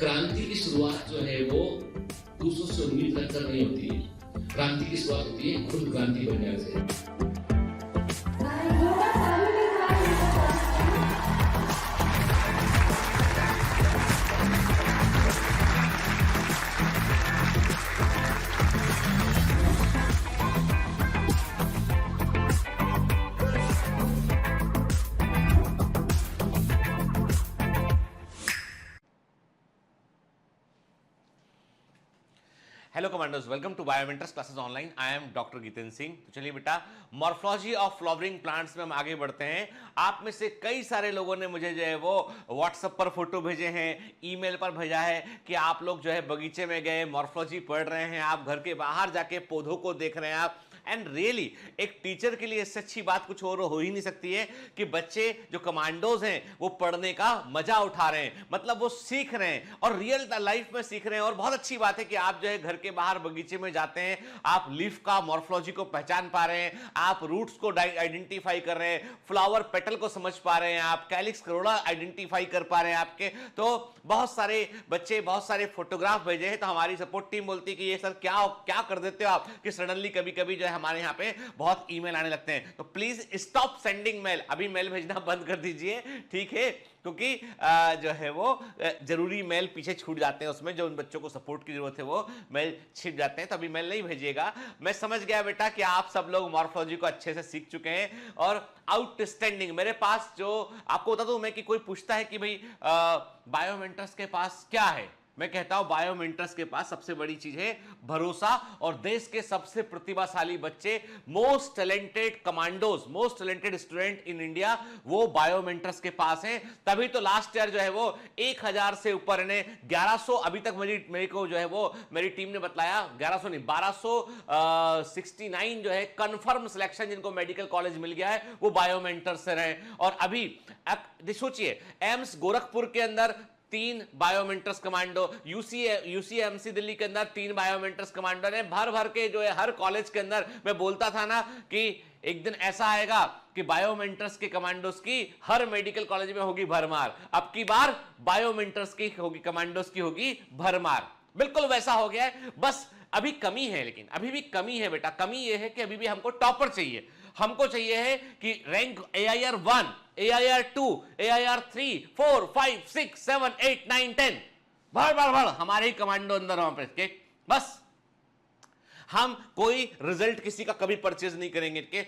क्रांति की शुरुआत जो है वो दूसरों से उम्मीद रखकर नहीं होती है। क्रांति की शुरुआत होती है खुद क्रांति बनने से। Hello commandos, welcome to Biomentors classes online. I am doctor Jitendra Singh. तो चलिए बेटा, मॉर्फोलॉजी ऑफ फ्लावरिंग प्लांट्स में हम आगे बढ़ते हैं। आप में से कई सारे लोगों ने मुझे जो है वो व्हाट्सएप पर फोटो भेजे हैं, ईमेल पर भेजा है कि आप लोग जो है बगीचे में गए, मॉर्फोलॉजी पढ़ रहे हैं, आप घर के बाहर जाके पौधों को देख रहे हैं आप। एंड रियली एक टीचर के लिए इससे अच्छी बात कुछ और हो ही नहीं सकती है कि बच्चे जो कमांडोज हैं वो पढ़ने का मजा उठा रहे हैं, मतलब वो सीख रहे हैं और रियल लाइफ में सीख रहे हैं। और बहुत अच्छी बात है कि आप जो है घर के बाहर बगीचे में जाते हैं, आप लीफ का मॉर्फोलॉजी को पहचान पा रहे हैं, आप रूट्स को आइडेंटिफाई कर रहे हैं, फ्लावर पेटल को समझ पा रहे हैं, आप कैलिक्स करोड़ा आइडेंटिफाई कर पा रहे हैं आपके। तो बहुत सारे बच्चे बहुत सारे फोटोग्राफ भेजे हैं। तो हमारी सपोर्ट टीम बोलती है कि ये सर क्या क्या कर देते हो आप कि सडनली कभी कभी जो है हमारे यहाँ पे बहुत ईमेल आने लगते हैं। तो प्लीज स्टॉप सेंडिंग मेल, अभी मेल भेजना बंद कर दीजिए, ठीक है? क्योंकि जो है वो जरूरी मेल पीछे छूट जाते हैं, उसमें जो उन बच्चों को सपोर्ट की जरूरत है वो मेल छिप जाते हैं। तो अभी मेल नहीं भेजिएगा। मैं समझ गया बेटा कि आप सब लोग मॉर्फोलॉजी को अच्छे से सीख चुके हैं और आउटस्टैंडिंग। मेरे पास जो आपको बता दूं मैं कि कोई पूछता है कि भाई बायोमेंटर्स के पास क्या है, मैं कहता हूं बायोमेंटर्स के पास सबसे बड़ी चीज है भरोसा। और देश के सबसे प्रतिभाशाली बच्चे, most talented commandos, most talented student in India, वो बायोमेंटर्स के पास हैं। तभी तो लास्ट ईयर जो है वो 1000 से ऊपर ने 1100 अभी तक मेरे को जो है वो मेरी टीम ने बताया 1100 नहीं 1269 जो है कंफर्म सिलेक्शन जिनको मेडिकल कॉलेज मिल गया है वो बायोमेंटर्स से रहे। और अभी सोचिए एम्स गोरखपुर के अंदर 3 बायोमेंटर्स कमांडो, यूसीएमसी दिल्ली के अंदर 3 बायोमेंटर्स कमांडो ने भर भर के जो है हर कॉलेज के अंदर। मैं बोलता था ना कि एक दिन ऐसा आएगा कि बायोमेंटर्स के कमांडोस की हर मेडिकल कॉलेज में होगी भरमार। अब की बार बायोमेंटर्स की होगी, कमांडोस की होगी भरमार। बिल्कुल वैसा हो गया है। बस अभी कमी है, लेकिन अभी भी कमी है बेटा। कमी यह है कि अभी भी हमको टॉपर चाहिए। हमको चाहिए है कि रैंक AIR 1, AIR 2, AIR 3, 4, 5, 6, 7, 8, 9, 10 भर हमारे ही कमांडो अंदर वहां पे। बस हम कोई रिजल्ट किसी का कभी परचेज नहीं करेंगे कि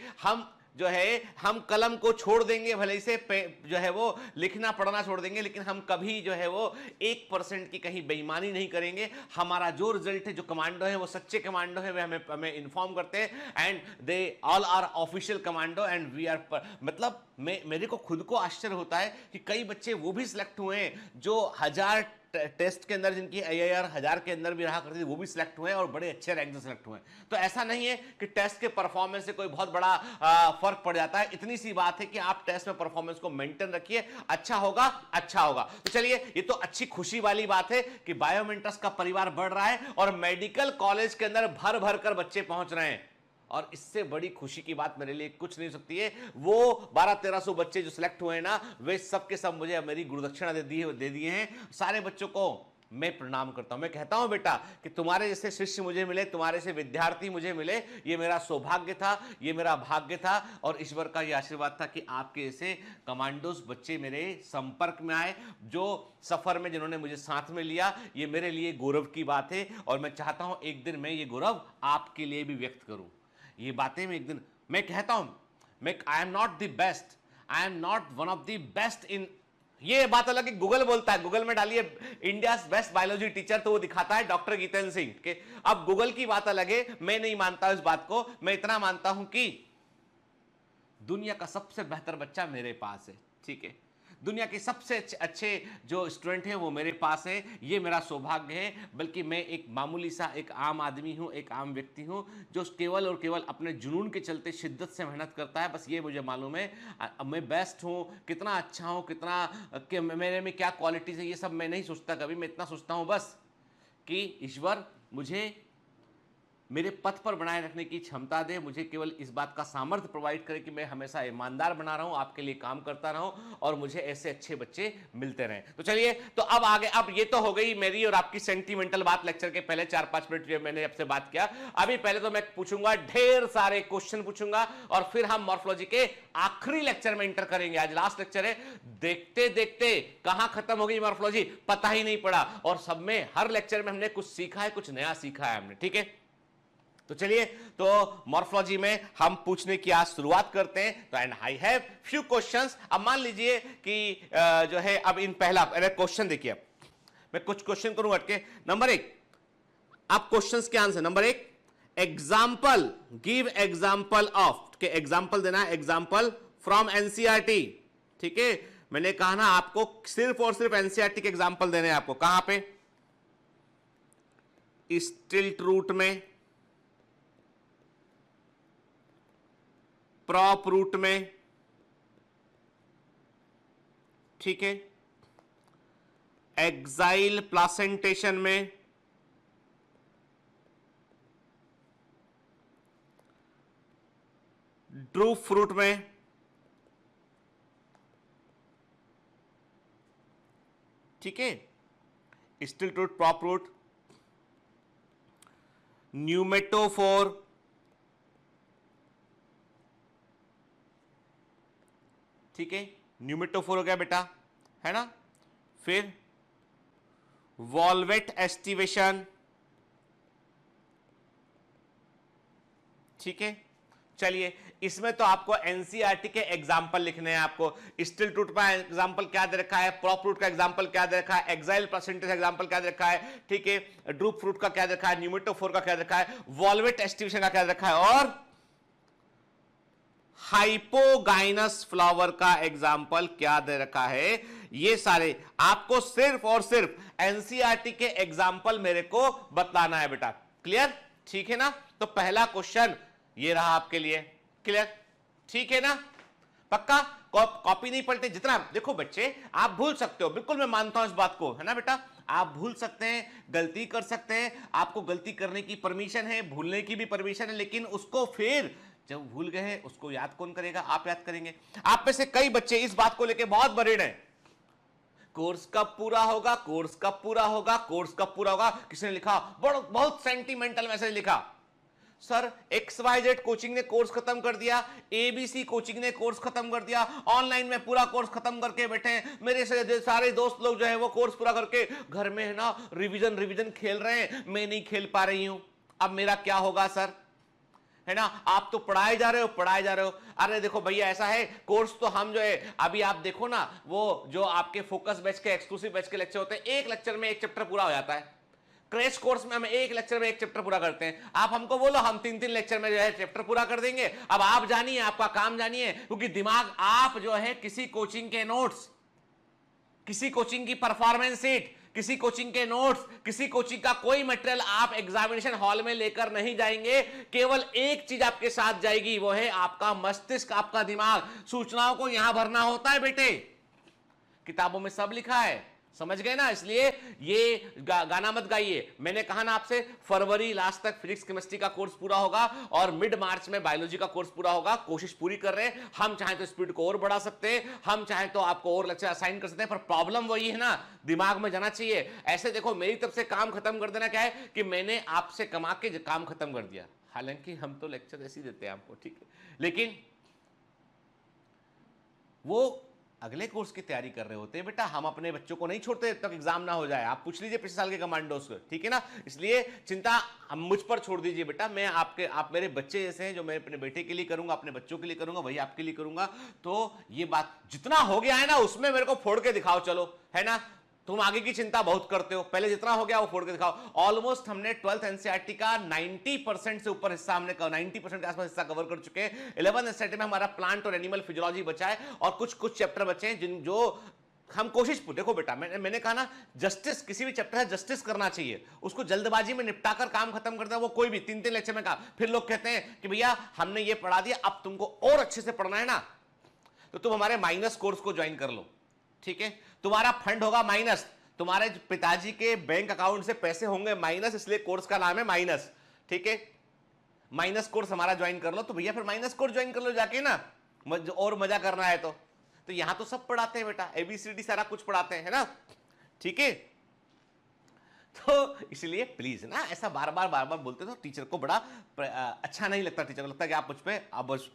जो है हम कलम को छोड़ देंगे, भले से जो है वो लिखना पढ़ना छोड़ देंगे, लेकिन हम कभी जो है वो 1% की कहीं बेईमानी नहीं करेंगे। हमारा जो रिजल्ट है, जो कमांडो है वो सच्चे कमांडो है, वे हमें इन्फॉर्म करते हैं and they all are official commando and we are मतलब मेरे को खुद को आश्चर्य होता है कि कई बच्चे वो भी सिलेक्ट हुए हैं जो 1000 टेस्ट के अंदर, जिनकी AIR 1000 के अंदर भी रहा करती थी, वो भी सिलेक्ट हुए और बड़े अच्छे रैंक से सिलेक्ट हुए। तो ऐसा नहीं है कि टेस्ट के परफॉर्मेंस से कोई बहुत बड़ा फर्क पड़ जाता है। इतनी सी बात है कि आप टेस्ट में परफॉर्मेंस को मेंटेन रखिए, अच्छा होगा अच्छा होगा। तो चलिए, ये तो अच्छी खुशी वाली बात है कि बायोमेंटर्स का परिवार बढ़ रहा है और मेडिकल कॉलेज के अंदर भर भर कर बच्चे पहुंच रहे हैं। और इससे बड़ी खुशी की बात मेरे लिए कुछ नहीं सकती है। वो 1200-1300 बच्चे जो सिलेक्ट हुए हैं ना, वे सब के सब मुझे मेरी गुरुदक्षिणा दे दिए हैं। सारे बच्चों को मैं प्रणाम करता हूं। मैं कहता हूं बेटा कि तुम्हारे जैसे शिष्य मुझे मिले, तुम्हारे से विद्यार्थी मुझे मिले, ये मेरा सौभाग्य था, ये मेरा भाग्य था और ईश्वर का ये आशीर्वाद था कि आपके जैसे कमांडोज बच्चे मेरे संपर्क में आए, जो सफर में जिन्होंने मुझे साथ में लिया। ये मेरे लिए गौरव की बात है और मैं चाहता हूं एक दिन मैं ये गौरव आपके लिए भी व्यक्त करूं। ये बातें मैं एक दिन मैं कहता हूं, आई am not the best, I am not one of the best in, ये बात अलग है। गूगल बोलता है, गूगल में डालिए इंडिया बेस्ट बायोलॉजी टीचर तो वो दिखाता है डॉक्टर जितेंद्र सिंह के। अब गूगल की बात अलग है, मैं नहीं मानता इस बात को। मैं इतना मानता हूं कि दुनिया का सबसे बेहतर बच्चा मेरे पास है, ठीक है? दुनिया के सबसे अच्छे जो स्टूडेंट हैं वो मेरे पास हैं। ये मेरा सौभाग्य है। बल्कि मैं एक मामूली सा एक आम आदमी हूँ, एक आम व्यक्ति हूँ जो केवल और केवल अपने जुनून के चलते शिद्दत से मेहनत करता है। बस ये मुझे मालूम है मैं बेस्ट हूँ, कितना अच्छा हूँ, कितना मेरे में क्या क्वालिटीज़ है, ये सब मैं नहीं सोचता कभी। मैं इतना सोचता हूँ बस कि ईश्वर मुझे मेरे पथ पर बनाए रखने की क्षमता दे, मुझे केवल इस बात का सामर्थ्य प्रोवाइड करे कि मैं हमेशा ईमानदार बना रहा हूं, आपके लिए काम करता रहूं और मुझे ऐसे अच्छे बच्चे मिलते रहें। तो चलिए, तो अब आगे, अब ये तो हो गई मेरी और आपकी सेंटीमेंटल बात लेक्चर के पहले 4-5 मिनट जो मैंने आपसे बात किया। अभी पहले तो मैं पूछूंगा, ढेर सारे क्वेश्चन पूछूंगा और फिर हम मॉर्फोलॉजी के आखिरी लेक्चर में इंटर करेंगे। आज लास्ट लेक्चर है, देखते देखते कहां खत्म हो गई मॉर्फोलॉजी पता ही नहीं पड़ा, और सब में हर लेक्चर में हमने कुछ सीखा है, कुछ नया सीखा है हमने। ठीक है, तो चलिए, तो मॉर्फोलॉजी में हम पूछने की आज शुरुआत करते हैं। तो and I have few questions. अब मान लीजिए कि जो है, अब इन पहला क्वेश्चन देखिए, मैं कुछ क्वेश्चन करूंगा के। नंबर 1, आप क्वेश्चंस के answer. Number 1, example, give example of, के एग्जाम्पल देना है, एग्जाम्पल फ्रॉम एनसीईआरटी। ठीक है, मैंने कहा ना आपको सिर्फ और सिर्फ एनसीईआरटी के एग्जाम्पल देने हैं आपको। कहां पे? स्टिल्ट रूट में, प्रॉप रूट में, ठीक है, एक्साइल प्लासेंटेशन में, ड्रूप फ्रूट में, ठीक है, स्टिल्ट रूट, प्रॉप रूट, न्यूमेटोफोर, ठीक है, न्यूमेटोफोर हो गया बेटा, है ना। फिर वॉल्वेट एस्टिवेशन, ठीक है। चलिए, इसमें तो आपको एनसीईआरटी के एग्जाम्पल लिखने हैं आपको। स्टिल्ट रूट का एग्जाम्पल क्या दे रखा है, प्रॉप रूट का एग्जाम्पल क्या दे रखा है, एक्साइल प्लासेंटेशन एग्जाम्पल क्या दे रखा है, ठीक है, ड्रूप फ्रूट का क्या दे रखा है, न्यूमेटोफोर का क्या दे रखा है, वॉल्वेट एस्टिवेशन का क्या दे रखा है, और हाइपोगाइनस फ्लावर का एग्जाम्पल क्या दे रखा है। ये सारे आपको सिर्फ और सिर्फ एनसीईआरटी के एग्जाम्पल मेरे को बताना है बेटा। क्लियर? ठीक है ना। तो पहला क्वेश्चन ये रहा आपके लिए। क्लियर? ठीक है ना। पक्का? कॉपी नहीं पलटे। जितना देखो बच्चे, आप भूल सकते हो, बिल्कुल मैं मानता हूं इस बात को, है ना बेटा। आप भूल सकते हैं, गलती कर सकते हैं, आपको गलती करने की परमिशन है, भूलने की भी परमिशन है, लेकिन उसको फिर जब भूल गए उसको याद कौन करेगा? आप याद करेंगे। आप में से कई बच्चे इस बात को लेके बहुत बरीड हैं, कोर्स कब पूरा होगा, कोर्स कब पूरा होगा, कोर्स कब पूरा होगा। किसी ने लिखा, बहुत सेंटिमेंटल मैसेज लिखा, सर XYZ कोचिंग ने कोर्स खत्म कर दिया, ABC कोचिंग ने कोर्स खत्म कर दिया, ऑनलाइन में पूरा कोर्स खत्म करके बैठे हैं, मेरे से सारे दोस्त लोग जो है वो कोर्स पूरा करके घर में है ना रिवीजन खेल रहे हैं, मैं नहीं खेल पा रही हूं, अब मेरा क्या होगा सर, है ना। आप तो पढ़ाए जा रहे हो। अरे देखो भैया, ऐसा है, कोर्स तो हम जो है, अभी आप देखो ना, वो जो आपके फोकस बैच के, एक्सक्लूसिव बैच के लेक्चर होते हैं, एक लेक्चर में एक चैप्टर पूरा हो जाता है। क्रैश कोर्स में हम एक लेक्चर में एक चैप्टर पूरा करते हैं। आप हमको बोलो, हम 3-3 लेक्चर में जो है चैप्टर पूरा कर देंगे। अब आप जानिए, आपका काम जानिए, क्योंकि दिमाग आप जो है किसी कोचिंग के नोट्स, किसी कोचिंग की परफॉर्मेंस शीट, किसी कोचिंग के नोट्स, किसी कोचिंग का कोई मटेरियल आप एग्जामिनेशन हॉल में लेकर नहीं जाएंगे। केवल एक चीज आपके साथ जाएगी, वो है आपका मस्तिष्क, आपका दिमाग। सूचनाओं को यहां भरना होता है बेटे, किताबों में सब लिखा है, समझ गए ना। इसलिए ये गाना मत गाइए। मैंने कहा ना आपसे, फरवरी लास्ट तक फिजिक्स केमिस्ट्री का कोर्स पूरा होगा और मिड मार्च में बायोलॉजी का कोर्स पूरा होगा। कोशिश पूरी कर रहे हैं हम, चाहे तो स्पीड को और बढ़ा सकते हैं, हम चाहे तो आपको और लेक्चर असाइन कर सकते हैं, पर प्रॉब्लम वही है ना, दिमाग में जाना चाहिए। ऐसे देखो, मेरी तरफ से काम खत्म कर देना क्या है कि मैंने आपसे कमा के काम खत्म कर दिया, हालांकि हम तो लेक्चर ऐसे ही देते हैं आपको, ठीक है, लेकिन वो अगले कोर्स की तैयारी कर रहे होते हैं बेटा। हम अपने बच्चों को नहीं छोड़ते जब तक एग्जाम ना हो जाए। आप पूछ लीजिए पिछले साल के कमांडोस को, ठीक है ना। इसलिए चिंता हम मुझ पर छोड़ दीजिए बेटा। मैं आप मेरे बच्चे जैसे हैं, जो मैं अपने बेटे के लिए करूंगा, अपने बच्चों के लिए करूंगा, वही आपके लिए करूंगा। तो ये बात जितना हो गया है ना, उसमें मेरे को फोड़ के दिखाओ, चलो, है ना। तुम आगे की चिंता बहुत करते हो, पहले जितना हो गया वो फोड़ के दिखाओ। ऑलमोस्ट हमने 12th एनसीईआरटी का 90% से ऊपर हिस्सा, हमने 90% के आसपास हिस्सा कवर कर चुके हैं। 11th एनसीईआरटी में हमारा प्लांट और एनिमल फिजियोलॉजी बचा है, और कुछ चैप्टर बचे हैं जिन जो हम कोशिश, देखो बेटा, मैंने कहा ना, जस्टिस, किसी भी चैप्टर है जस्टिस करना चाहिए, उसको जल्दबाजी में निपटाकर काम खत्म कर देना, वो कोई भी 3-3 लेक्चर में कहा, फिर लोग कहते हैं कि भैया हमने ये पढ़ा दिया, अब तुमको और अच्छे से पढ़ना है ना, तो तुम हमारे माइनस कोर्स को ज्वाइन कर लो, ठीक है। तुम्हारा फंड होगा माइनस, तुम्हारे पिताजी के बैंक अकाउंट से पैसे होंगे माइनस, इसलिए कोर्स का नाम है माइनस, ठीक है। माइनस कोर्स हमारा ज्वाइन कर लो, तो भैया फिर माइनस कोर्स ज्वाइन कर लो जाके ना, और मजा करना है तो यहां तो सब पढ़ाते हैं बेटा, ABCD सारा कुछ पढ़ाते हैं, है ना, ठीक है। तो इसलिए प्लीज ना ऐसा बार बार बोलते तो टीचर को बड़ा अच्छा नहीं लगता, टीचर को लगता है कि आप मुझ पे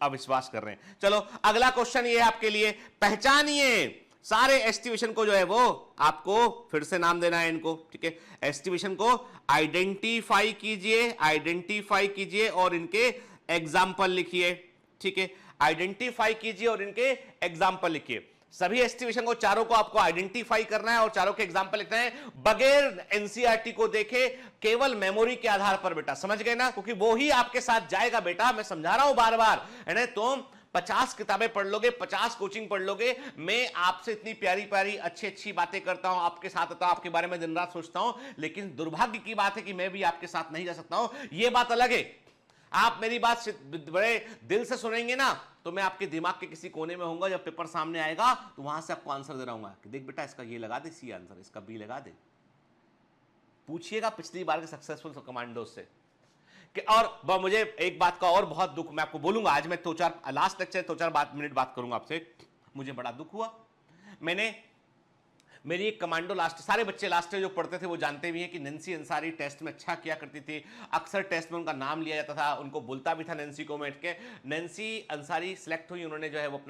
अविश्वास कर रहे हैं। चलो अगला क्वेश्चन ये है आपके लिए, पहचानिए सारे एस्टिमेशन को, जो है वो आपको फिर से नाम देना है इनको, ठीक है। एस्टिमेशन को आइडेंटिफाई कीजिए और इनके एग्जाम्पल लिखिए, ठीक है। आइडेंटिफाई कीजिए और इनके एग्जाम्पल लिखिए। सभी एस्टिमेशन को, चारों को आपको आइडेंटिफाई करना है और चारों के एग्जाम्पल लिखना है, बगैर एनसीईआरटी को देखे, केवल मेमोरी के आधार पर बेटा, समझ गए ना, क्योंकि वो ही आपके साथ जाएगा बेटा, मैं समझा रहा हूं बार बार, है ना। तुम 50 किताबें पढ़ लोगे, 50 कोचिंग पढ़ लोगे, मैं आपसे इतनी प्यारी प्यारी अच्छी बातें करता हूं, आपके साथ होता हूं, आपके बारे में दिन रात सोचता हूं, लेकिन दुर्भाग्य की बात है कि मैं भी आपके साथ नहीं जा सकता हूं, यह बात अलग है। आप मेरी बात बड़े दिल से सुनेंगे ना, तो मैं आपके दिमाग के किसी कोने में होऊंगा, जब पेपर सामने आएगा तो वहां से आपको आंसर दे रहा हूं कि देख बेटा इसका ये लगा दे सी आंसर, इसका बी लगा दे। पूछिएगा पिछली बार के सक्सेसफुल कमांडो से कि, और मुझे एक बात का और बहुत दुख, मैं आपको बोलूंगा आज, मैं लास्ट लेक्चर 2-4 मिनट बात करूंगा आपसे। मुझे बड़ा दुख हुआ, मेरी एक कमांडो लास्ट, सारे बच्चे लास्ट ईयर जो पढ़ते थे वो जानते भी हैं कि नैन्सी अंसारी टेस्ट में अच्छा किया करती थी, अक्सर टेस्ट में उनका नाम लिया जाता था, उनको बोलता भी था नैन्सी को बैठ के। नैन्सी अंसारी सिलेक्ट हुई, उन्होंने जो है वो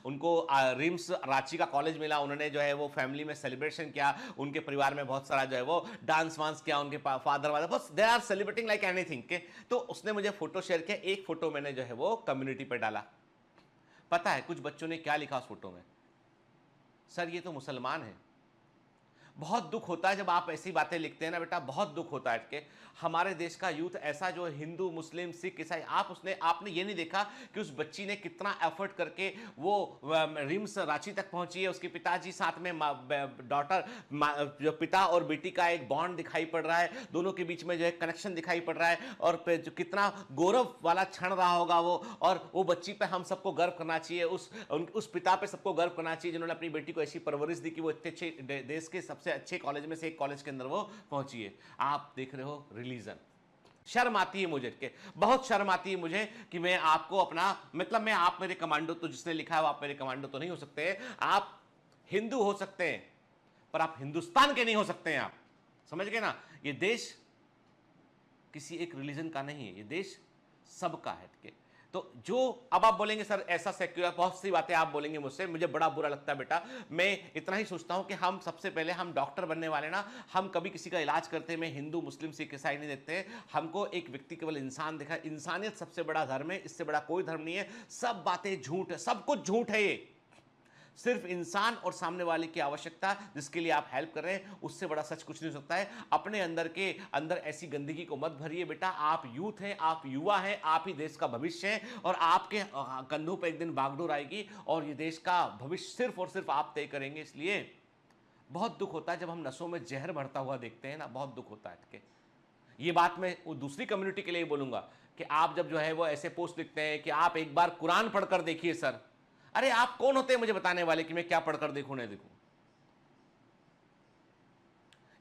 उनको रिम्स रांची का कॉलेज मिला, उन्होंने जो है वो फैमिली में सेलिब्रेशन किया, उनके परिवार में बहुत सारा जो है वो डांस वांस किया, उनके फादर वादर बस they are celebrating like anything के। तो उसने मुझे फोटो शेयर किया, एक फोटो मैंने जो है वो कम्युनिटी पर डाला। पता है कुछ बच्चों ने क्या लिखा उस फोटो में, सर ये तो मुसलमान है। बहुत दुख होता है जब आप ऐसी बातें लिखते हैं ना बेटा, बहुत दुख होता है कि हमारे देश का यूथ ऐसा, जो हिंदू मुस्लिम सिख ईसाई, आपने ये नहीं देखा कि उस बच्ची ने कितना एफर्ट करके वो रिम्स रांची तक पहुंची है, उसके पिताजी साथ में डॉटर, जो पिता और बेटी का एक बॉन्ड दिखाई पड़ रहा है, दोनों के बीच में जो है कनेक्शन दिखाई पड़ रहा है, और जो कितना गौरव वाला क्षण रहा होगा वो, और वो बच्ची पे हम सबको गर्व करना चाहिए, उस पिता पे सबको गर्व करना चाहिए जिन्होंने अपनी बेटी को ऐसी परवरिश दी कि वो इतने अच्छे देश के सबसे अच्छे कॉलेज में से एक कॉलेज के अंदर वो पहुंची है। आप देख रहे हो रिलीजन, शर्म आती है मुझे के, बहुत शर्म आती है मुझे कि मैं आपको अपना, मतलब मैं, आप मेरे कमांडो, तो जिसने लिखा है वो आप मेरे कमांडो तो नहीं हो सकते, आप हिंदू हो सकते हैं पर आप हिंदुस्तान के नहीं हो सकते हैं। आप समझ गए ना, ये देश किसी एक रिलीजन का नहीं है, ये देश सबका है के। तो जो अब आप बोलेंगे सर ऐसा सेक्युलर, बहुत सी बातें आप बोलेंगे मुझसे, मुझे बड़ा बुरा लगता है बेटा। मैं इतना ही सोचता हूं कि हम सबसे पहले, हम डॉक्टर बनने वाले ना, हम कभी किसी का इलाज करते हैं, मैं हिंदू मुस्लिम सिख ईसाई नहीं देखते, हमको एक व्यक्ति केवल इंसान देखा। इंसानियत सबसे बड़ा धर्म है, इससे बड़ा कोई धर्म नहीं है। सब बातें झूठ है, सब कुछ झूठ है, ये सिर्फ इंसान और सामने वाले की आवश्यकता, जिसके लिए आप हेल्प कर रहे हैं, उससे बड़ा सच कुछ नहीं हो सकता है। अपने अंदर ऐसी गंदगी को मत भरिए बेटा। आप यूथ हैं, आप युवा हैं, आप ही देश का भविष्य हैं, और आपके कंधों पर एक दिन बागडोर आएगी और ये देश का भविष्य सिर्फ और सिर्फ आप तय करेंगे। इसलिए बहुत दुख होता है जब हम नसों में जहर भरता हुआ देखते हैं ना, बहुत दुख होता है। ये बात मैं दूसरी कम्युनिटी के लिए बोलूंगा कि आप जब जो है वो ऐसे पोस्ट लिखते हैं कि आप एक बार कुरान पढ़कर देखिए सर, अरे आप कौन होते हैं मुझे बताने वाले कि मैं क्या पढ़कर देखूं नहीं देखूं?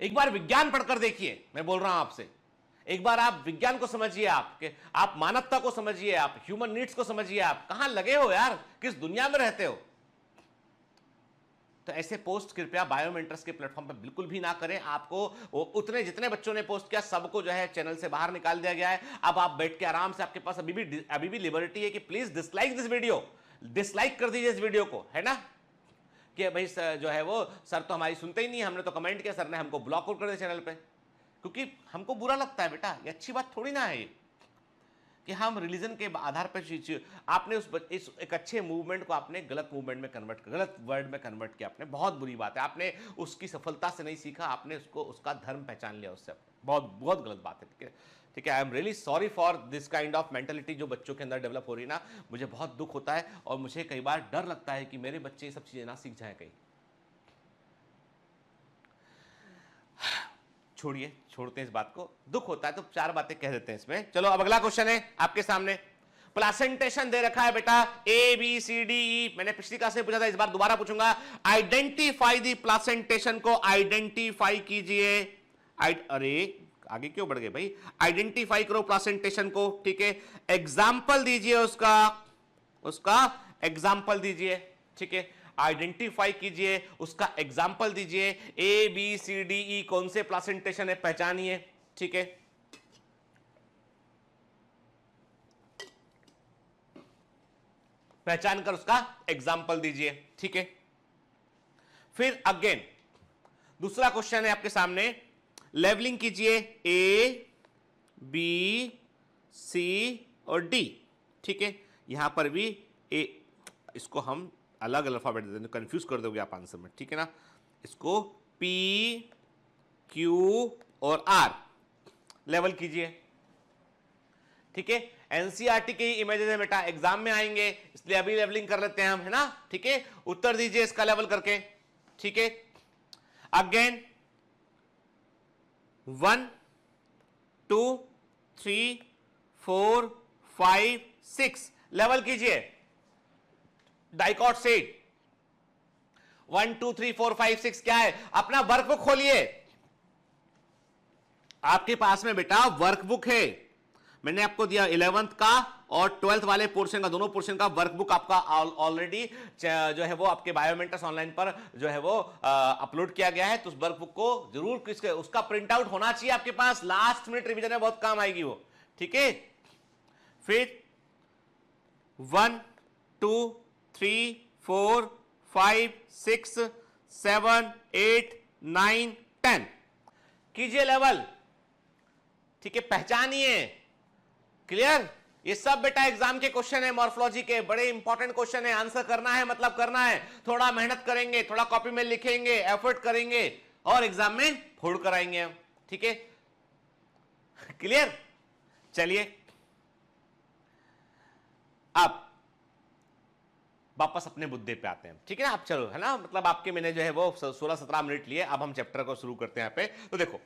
एक बार विज्ञान पढ़कर देखिए, मैं बोल रहा हूं आपसे, एक बार आप विज्ञान को समझिए, आप मानवता को समझिए, आप ह्यूमन नीड्स को समझिए। आप कहां लगे हो यार, किस दुनिया में रहते हो? तो ऐसे पोस्ट कृपया बायोमेंटर्स के प्लेटफॉर्म पर बिल्कुल भी ना करें। आपको उतने जितने बच्चों ने पोस्ट किया सबको जो है चैनल से बाहर निकाल दिया गया है। अब आप बैठ के आराम से, आपके पास अभी भी लिबर्टी है कि please dislike this video, dislike कर दीजिए इस वीडियो को, है ना, कि भाई जो है वो सर तो हमारी सुनते ही नहीं, हमने तो कमेंट किया, सर ने हमको ब्लॉक कर दिया चैनल पे, क्योंकि हमको बुरा लगता है बेटा। ये अच्छी बात थोड़ी ना है ये कि हम रिलीजन के आधार पर, आपने इस एक अच्छे मूवमेंट को आपने गलत मूवमेंट में कन्वर्ट, गलत वर्ड में कन्वर्ट किया आपने, बहुत बुरी बात है। आपने उसकी सफलता से नहीं सीखा, आपने उसका धर्म पहचान लिया उससे, बहुत बहुत गलत बात है। ठीक है, I am really sorry for this kind of mentality जो बच्चों के अंदर डेवलप हो रही है ना, मुझे बहुत दुख होता है और मुझे कई बार डर लगता है कि मेरे बच्चे ये सब चीजें ना सीख जाए कहीं। छोड़ते हैं इस बात को, दुख होता है तो 4 बातें कह देते हैं इसमें। चलो अब अगला क्वेश्चन है आपके सामने, प्लासेंटेशन दे रखा है बेटा ABCDE, मैंने पिछली क्लास में पूछा था, इस बार दोबारा पूछूंगा। आइडेंटिफाई दी प्लासेंटेशन को आइडेंटिफाई कीजिए। अरे आगे क्यों बढ़ गए भाई, आइडेंटिफाई करो प्लासेंटेशन को, ठीक है, एग्जाम्पल दीजिए उसका एग्जाम्पल दीजिए, ठीक है, आइडेंटिफाई कीजिए, उसका एग्जाम्पल दीजिए, A B C D E कौन से प्लासेंटेशन है पहचानिए, ठीक है, पहचान कर उसका एग्जाम्पल दीजिए, ठीक है। फिर अगेन दूसरा क्वेश्चन है आपके सामने, लेवलिंग कीजिए ए बी सी और डी, ठीक है, यहां पर भी ए, इसको हम अलग अल्फाबेट दे देंगे, कंफ्यूज कर दोगे आप आंसर में, ठीक है ना, इसको पी क्यू और आर लेवल कीजिए, ठीक है, एनसीईआरटी के इमेजेस है बेटा, एग्जाम में आएंगे, इसलिए अभी लेवलिंग कर लेते हैं हम, है ना, ठीक है, उत्तर दीजिए इसका लेवल करके, ठीक है। अगेन 1 2 3 4 5 6 लेवल कीजिए, डाइकॉट सेट 1 2 3 4 5 6 क्या है, अपना वर्कबुक खोलिए, आपके पास में बेटा वर्कबुक है, मैंने आपको दिया 11th का और 12th वाले पोर्शन का, दोनों पोर्शन का वर्कबुक आपका ऑलरेडी जो है वो आपके बायोमेंटर्स ऑनलाइन पर जो है वो अपलोड किया गया है, तो उस वर्कबुक को जरूर उसका प्रिंट आउट होना चाहिए आपके पास, लास्ट मिनट रिवीजन में बहुत काम आएगी वो, ठीक है। फिर 1 2 3 4 5 6 7 8 9 10 कीजिए लेवल, ठीक है, पहचानिए, क्लियर, ये सब बेटा एग्जाम के क्वेश्चन है, मॉर्फोलॉजी के बड़े इंपॉर्टेंट क्वेश्चन है, आंसर करना है मतलब करना है, थोड़ा मेहनत करेंगे, थोड़ा कॉपी में लिखेंगे, एफर्ट करेंगे और एग्जाम में फोड़ कराएंगे हम, ठीक है, क्लियर। चलिए अब वापस अपने मुद्दे पे आते हैं, ठीक है ना, आप चलो, है ना, मतलब आपके मैंने जो है वो 16-17 मिनट लिए, अब हम चैप्टर को शुरू करते हैं यहाँ पे। तो देखो,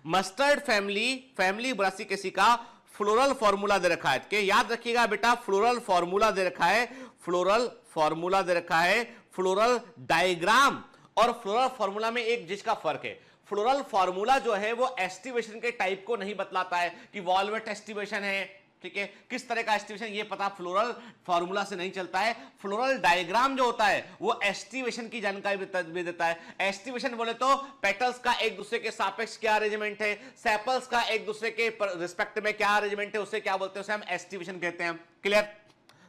मस्टर्ड फैमिली ब्रासिकेसी का फ्लोरल फॉर्मूला दे रखा है, कि याद रखिएगा बेटा, फ्लोरल फॉर्मूला दे रखा है, फ्लोरल फॉर्मूला दे रखा है, फ्लोरल डायग्राम और फ्लोरल फॉर्मूला में एक चीज का फर्क है, फ्लोरल फॉर्मूला जो है वो एस्टिवेशन के टाइप को नहीं बतलाता है कि वॉल्वेट एस्टिवेशन है, ठीक है, किस तरह का एस्टिवेशन ये पता फ्लोरल फॉर्मूला से नहीं चलता है, फ्लोरल डायग्राम जो होता है वो एस्टिवेशन की जानकारी भी देता है। एस्टिवेशन बोले तो पेटल्स का एक दूसरे के सापेक्ष क्या अरेंजमेंट है, सेपल्स का एक दूसरे के रिस्पेक्ट में क्या अरेंजमेंट है, उसे क्या बोलते हैं, उसे हम एस्टिवेशन कहते हैं, क्लियर।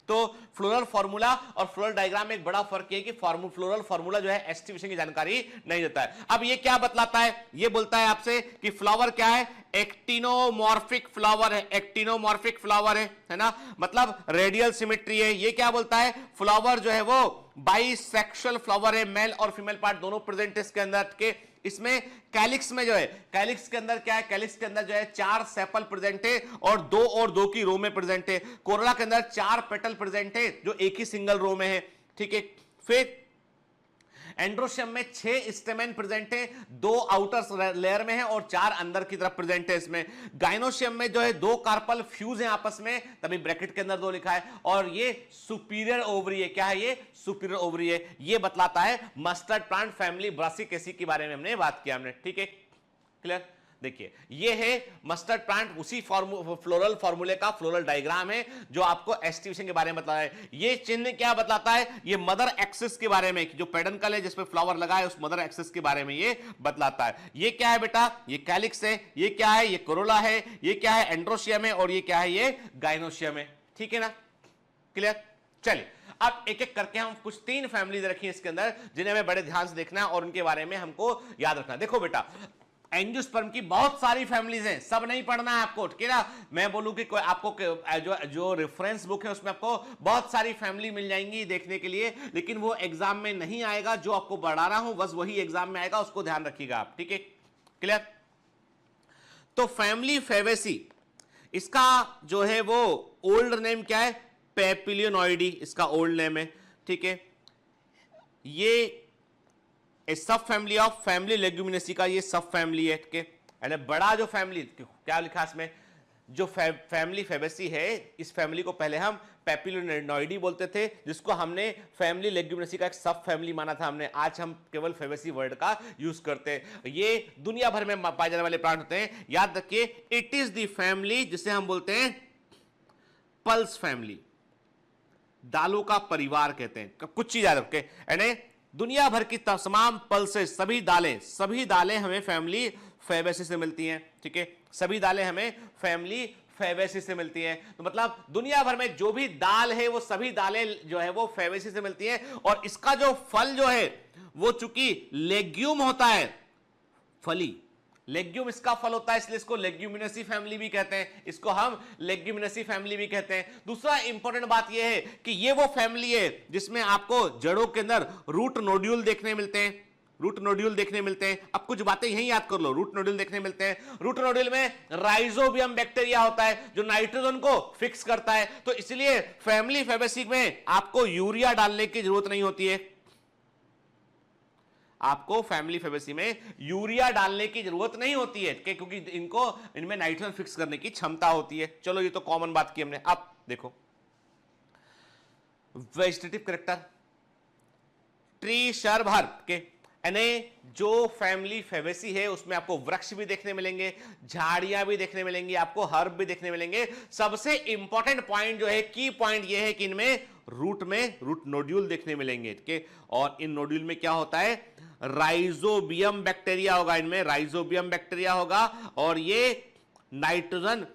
तो फ्लोरल फॉर्मूला और फ्लोरल डायग्राम में एक बड़ा फर्क है कि फ्लोरल फॉर्मूला जो है एस्टिवेशन की जानकारी नहीं देता है। अब ये क्या बतलाता है, ये बोलता है आपसे कि फ्लावर क्या है, एक्टिनोमॉर्फिक फ्लावर है, एक्टिनोमॉर्फिक फ्लावर है ना, मतलब रेडियल सिमेट्री है। ये क्या बोलता है, फ्लावर जो है वो बाइसेक्सुअल फ्लावर है, मेल और फीमेल पार्ट दोनों प्रेजेंट है इसके अंदर के। इसमें कैलिक्स में जो है, कैलिक्स के अंदर क्या है, कैलिक्स के अंदर जो है 4 सेपल प्रेजेंट है और 2 की रो में प्रेजेंट है। कोरोला के अंदर 4 पेटल प्रेजेंट है जो एक ही सिंगल रो में है, ठीक है। फिर एंड्रोशियम में 6 स्टेमेन प्रेजेंट है, 2 आउटर लेयर में है और 4 अंदर की तरफ प्रेजेंट है इसमें। गाइनोशियम में जो है 2 कार्पल फ्यूज है आपस में, तभी ब्रैकेट के अंदर 2 लिखा है, और ये सुपीरियर ओवरी है। क्या है ये, सुपीरियर ओवरी है। ये बतलाता है मस्टर्ड प्लांट फैमिली ब्रासिकेसी के बारे में हमने बात किया हमने, ठीक है, क्लियर। देखिए ये है मस्टर्ड प्लांट, उसी फ्लोरल फॉर्मूले का फ्लोरल डायग्राम है जो आपको एस्टिवेशन के बारे में बतलाता है। ये चिन्ह क्या बतलाता है, ये मदर एक्सिस के बारे में, जो पेडनकल है जिसपे फ्लावर लगा है उस मदर एक्सिस के बारे में ये बतलाता है। ये क्या है बेटा, ये कैलिक्स है, ये क्या है, ये कोरोला है, ये क्या है, एंड्रोशियम है, और ये क्या है, ये गाइनोशियम है, ठीक है ना, क्लियर। चलिए अब एक एक करके हम कुछ 3 फैमिलीज रखी है इसके अंदर जिन्हें हमें बड़े ध्यान से देखना है और उनके बारे में हमको याद रखना है। देखो बेटा, एंजियोस्पर्म की बहुत सारी फैमिलीज हैं, सब नहीं पढ़ना है आपको, ठीक है ना। मैं बोलूं कि कोई आपको जो रेफरेंस बुक है उसमें आपको बहुत सारी फैमिली मिल जाएंगी देखने के लिए, लेकिन वो एग्जाम में नहीं आएगा। जो आपको बढ़ा रहा हूं बस वही एग्जाम में आएगा, उसको ध्यान रखिएगा आप, ठीक है, क्लियर। तो फैमिली फेवेसी, इसका जो है वो ओल्ड नेम क्या है, पेपिलियोनॉइडी इसका ओल्ड नेम है, ठीक है। ये सब फैमिली ऑफ फैमिली लेग्यूमिनेसी का ये सब फैमिली है, ठीक है। बड़ा जो फैमिली क्या लिखा इसमें, जो फैमिली फेबेसी है, इस फैमिली को पहले हम पेपिलोनोइडी बोलते थे, जिसको हमने फैमिली लेग्यूमिनेसी का एक सब फैमिली माना था हमने। आज हम केवल फेबेसी वर्ड का यूज करते हैं। ये दुनिया भर में पाए जाने वाले प्लांट होते हैं। याद रखिए, इट इज द फैमिली जिसे हम बोलते हैं पल्स फैमिली, दालों का परिवार कहते हैं। कुछ चीज याद रखे, यानी दुनिया भर की तमाम पल्सेस, सभी दालें हमें फैमिली फेबेसी से मिलती हैं। ठीक है, सभी दालें हमें फैमिली फेबेसी से मिलती हैं। तो मतलब दुनिया भर में जो भी दाल है वो सभी दालें जो है वो फेबेसी से मिलती हैं। और इसका जो फल जो है वो चूंकि लेग्यूम होता है, फली लेग्यूम इसका फल होता है, इसलिए इसको लेग्यूमिनेसी फैमिली भी कहते हैं। इसको हम लेग्यूमिनेसी फैमिली भी कहते हैं। दूसरा इंपॉर्टेंट बात यह है कि ये वो फैमिली है जिसमें आपको जड़ों के अंदर रूट नोड्यूल देखने मिलते हैं। रूट नोड्यूल देखने मिलते हैं। अब कुछ बातें यहीं याद कर लो, रूट नोड्यूल देखने मिलते हैं। रूट नोड्यूल में राइजोबियम बैक्टीरिया होता है जो नाइट्रोजन को फिक्स करता है। तो इसलिए फैमिली फेबेसी में आपको यूरिया डालने की जरूरत नहीं होती है। आपको फैमिली फेबेसी में यूरिया डालने की जरूरत नहीं होती है, क्योंकि इनमें नाइट्रोजन फिक्स करने की क्षमता होती है। चलो, ये तो कॉमन बात की हमने। अब देखो, vegetative character, tree, shrub, herb के, यानी जो फैमिली फेबेसी है उसमें आपको वृक्ष भी देखने मिलेंगे, झाड़ियां भी देखने मिलेंगी, आपको हर्ब भी देखने मिलेंगे। सबसे इंपॉर्टेंट पॉइंट जो है, की पॉइंट ये है कि इनमें रूट नोड्यूल देखने मिलेंगे। ठीक, और इन नोड्यूल में क्या होता है, राइजोबियम बैक्टीरिया होगा। इनमें राइजोबियम बैक्टीरिया होगा और ये नाइट्रोजन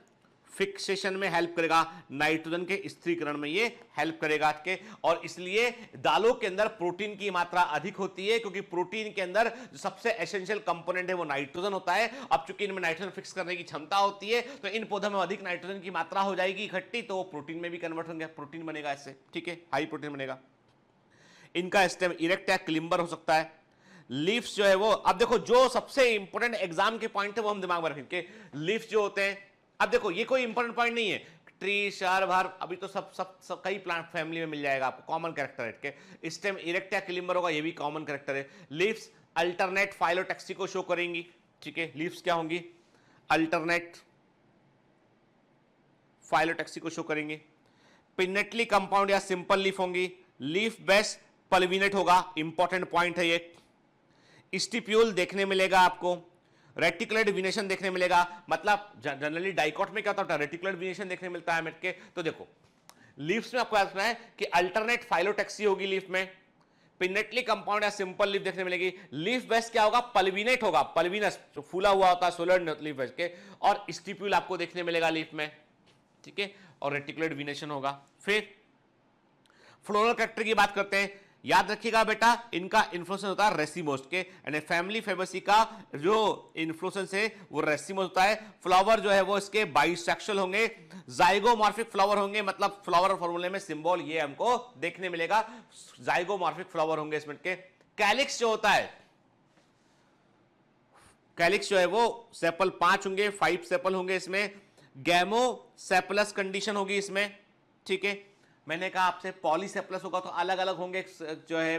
फिक्सेशन में हेल्प करेगा, नाइट्रोजन के स्थिरीकरण में ये हेल्प करेगा। के और इसलिए दालों के अंदर प्रोटीन की मात्रा अधिक होती है, क्योंकि प्रोटीन के अंदर जो सबसे एसेंशियल कंपोनेंट है वो नाइट्रोजन होता है। अब चूंकि इनमें नाइट्रोजन फिक्स करने की क्षमता होती है, तो इन पौधों में अधिक नाइट्रोजन की मात्रा हो जाएगी इकट्ठी, तो वो प्रोटीन में भी कन्वर्ट होंगे, प्रोटीन बनेगा इससे। ठीक है, हाई प्रोटीन बनेगा। इनका स्टेम इरेक्ट या क्लिम्बर हो सकता है। लीव्स जो है वो, अब देखो, जो सबसे इंपॉर्टेंट एग्जाम के पॉइंट है वो हम दिमाग में रखेंगे। लीव्स जो होते हैं, अब देखो, ये कोई इंपॉर्टेंट पॉइंट नहीं है। ट्री, शर्ब, हर्ब, अभी तो सब कई प्लांट फैमिली में मिल जाएगा आपको। कॉमन कैरेक्टर है के, स्टेम इरेक्ट या क्लिम्बर होगा, ये भी कॉमन कैरेक्टर है। लीव्स अल्टरनेट फाइलोटैक्सी को शो करेंगी। ठीक है, लीव्स क्या होंगी, अल्टरनेट फाइलोटैक्सी को शो करेंगे। पिनेटली कंपाउंड या सिंपल लीफ होंगी। लीफ बेस पल्विनेट होगा, इंपॉर्टेंट पॉइंट है ये। स्टिप्यूल देखने मिलेगा आपको। रेटिकुलेट विनेशन देखने मिलेगा, मतलब जनरली डाइकॉट में क्या होता है, रेटिकुलेट विनेशन देखने मिलता है मिट के। तो देखो, लीव्स में आपको याद रखना है कि अल्टरनेट फाइलोटैक्सी होगी लीफ में। पिनेटली कंपाउंड या सिंपल लीफ देखने मिलेगी। लीफ बेस क्या होगा, पल्विनेट होगा, पल्विनस जो फूला हुआ होता है, सोलर लीफ बेस के। और स्टिप्यूल आपको देखने मिलेगा लीफ में। ठीक है, और रेटिकुलेट विनेशन होगा। फिर फ्लोरल कैरेक्टर की बात करते हैं। याद रखिएगा बेटा, इनका इन्फ्लोरेंस होता है रेसिमोस के, यानी फैमिली फेबेसी का जो इन्फ्लोरेंस है वो रेसिमोस होता है। फ्लावर जो है वो इसके बाइसेक्सुअल होंगे, जाइगोमॉर्फिक फ्लावर होंगे, मतलब फ्लावर फॉर्मूले में सिंबल ये हमको देखने मिलेगा, जाइगोमॉर्फिक फ्लावर होंगे इसमें के। कैलिक्स जो होता है, कैलिक्स जो है वो सेपल 5 होंगे, 5 सेपल होंगे इसमें। गैमोसेपलस कंडीशन होगी इसमें। ठीक है, मैंने कहा आपसे पॉलीसेपलस होगा तो अलग अलग होंगे जो है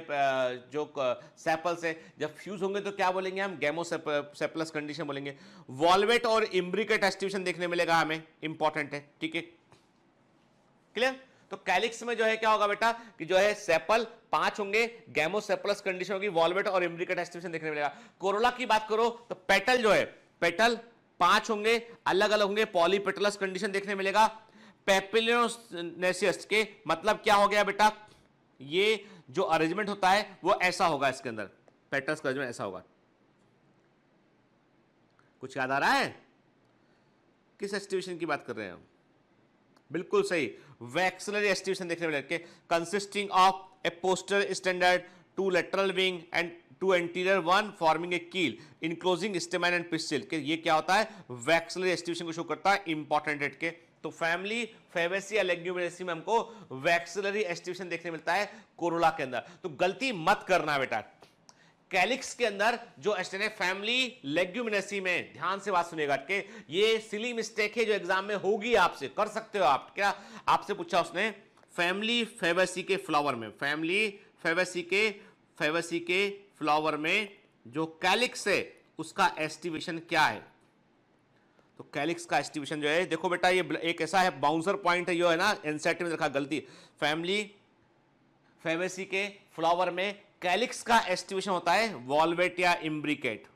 जो सेपल्स है, जब फ्यूज होंगे तो क्या बोलेंगे हम, गैमोसेपलस कंडीशन बोलेंगे। वॉल्वेट और इम्ब्रिकेट एस्टिवेशन देखने मिलेगा हमें, इंपॉर्टेंट है। ठीक है, क्लियर। तो कैलिक्स में जो है क्या होगा बेटा कि जो है सेपल 5 होंगे, गैमोसेपलस कंडीशन होगी, वॉल्वेट और इम्ब्रिकेट एस्टिवेशन देखने मिलेगा। कोरोला की बात करो तो पेटल जो है, पेटल 5 होंगे, अलग अलग होंगे, पॉलीपेटलस कंडीशन देखने मिलेगा। पेपिलोनेसियस के मतलब क्या हो गया बेटा, ये जो अरेंजमेंट होता है वो ऐसा होगा, इसके अंदर पेटल्स का अरेंजमेंट ऐसा होगा। कुछ याद आ रहा है, किस एस्टिवेशन की बात कर रहे हैं हम? बिल्कुल सही, वैक्सिलरी एस्टिवेशन देखने मिलेगा, consisting of A poster standard, 2 lateral wing and 2 anterior, 1 forming a कील इनक्लोजिंग स्टेमन एंड पिस्टिल के। ये क्या होता है, वैक्सिलरी एस्टिवेशन को शो करता है, इंपॉर्टेंट है के। तो फैमिली फेबेसी या लेग्यूमिनेसी में हमको वैक्सिलरी एस्टिवेशन देखने मिलता है कोरोला के अंदर। तो गलती मत करना बेटा, कैलिक्स के अंदर जो एस्टेन है फैमिली लेग्यूमिनेसी में, ध्यान से बात सुनिएगा कि ये सिली मिस्टेक है जो एग्जाम में होगी, आपसे कर सकते हो आप। क्या आपसे पूछा उसने, फैमिली फेबेसी के फ्लावर में, फैमिली फेबेसी के फ्लावर में जो कैलिक्स है उसका एस्टिवेशन क्या है? तो कैलिक्स का एस्टिमेशन जो है, देखो बेटा ये एक ऐसा है बाउंसर पॉइंट है, जो है ना एनसीईआरटी में लिखा गलती, फैमिली फेबेसी के फ्लावर में कैलिक्स का एस्टिमेशन होता है वॉल्वेट या इम्ब्रिकेट,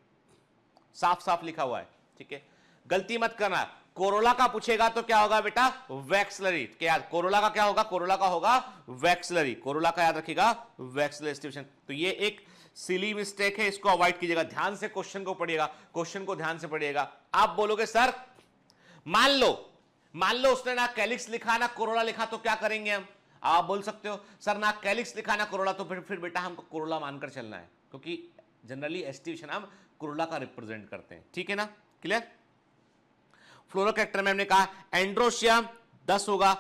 साफ साफ लिखा हुआ है, ठीक है, गलती मत करना। कोरोला का पूछेगा तो क्या होगा बेटा, वैक्सलरी। क्या कोरोला का क्या होगा, कोरोला का होगा वैक्सलरी, कोरोला का याद रखिएगा वैक्सलरी एस्टिमेशन। तो ये एक सिली मिस्टेक है, इसको अवॉइड कीजिएगा, ध्यान से क्वेश्चन को पढ़िएगा, क्वेश्चन को ध्यान से पढ़िएगा। आप बोलोगे सर मान लो उसने ना कैलिक्स लिखा ना कोरोला लिखा, तो क्या करेंगे हम? आप बोल सकते हो सर ना कैलिक्स लिखा ना कोरोला, तो फिर बेटा हमको कोरोला मानकर चलना है, क्योंकि जनरली एस्टिमेशन हम कोरोला का रिप्रेजेंट करते हैं, ठीक है ना, क्लियर। फ्लोरो कैरेक्टर में हमने कहा एंड्रोशियम 10 होगा,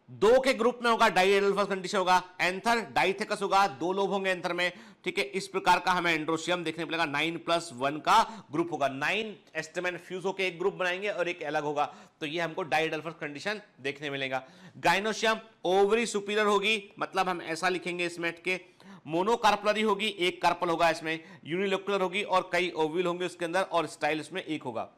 2 के ग्रुप में होगा, डाई एडल्फस कंडीशन होगा, एंथर डाइथेकस होगा, 2 लोब होंगे एंथर में, ठीक है। इस प्रकार का हमें एंड्रोशियम देखने मिलेगा, 9+1 का ग्रुप होगा, 9 एस्टेमेन फ्यूज होकर एक ग्रुप बनाएंगे और एक अलग होगा, तो ये हमको डाई एडल्फस कंडीशन देखने मिलेगा। गाइनोशियम ओवरी सुपीरियर होगी, मतलब हम ऐसा लिखेंगे इसमें के मोनोकार्पलरी होगी, एक कार्पल होगा इसमें, यूनिलोकुलर होगी और कई ओव्यूल होंगे उसके अंदर, और स्टाइल इसमें एक होगा।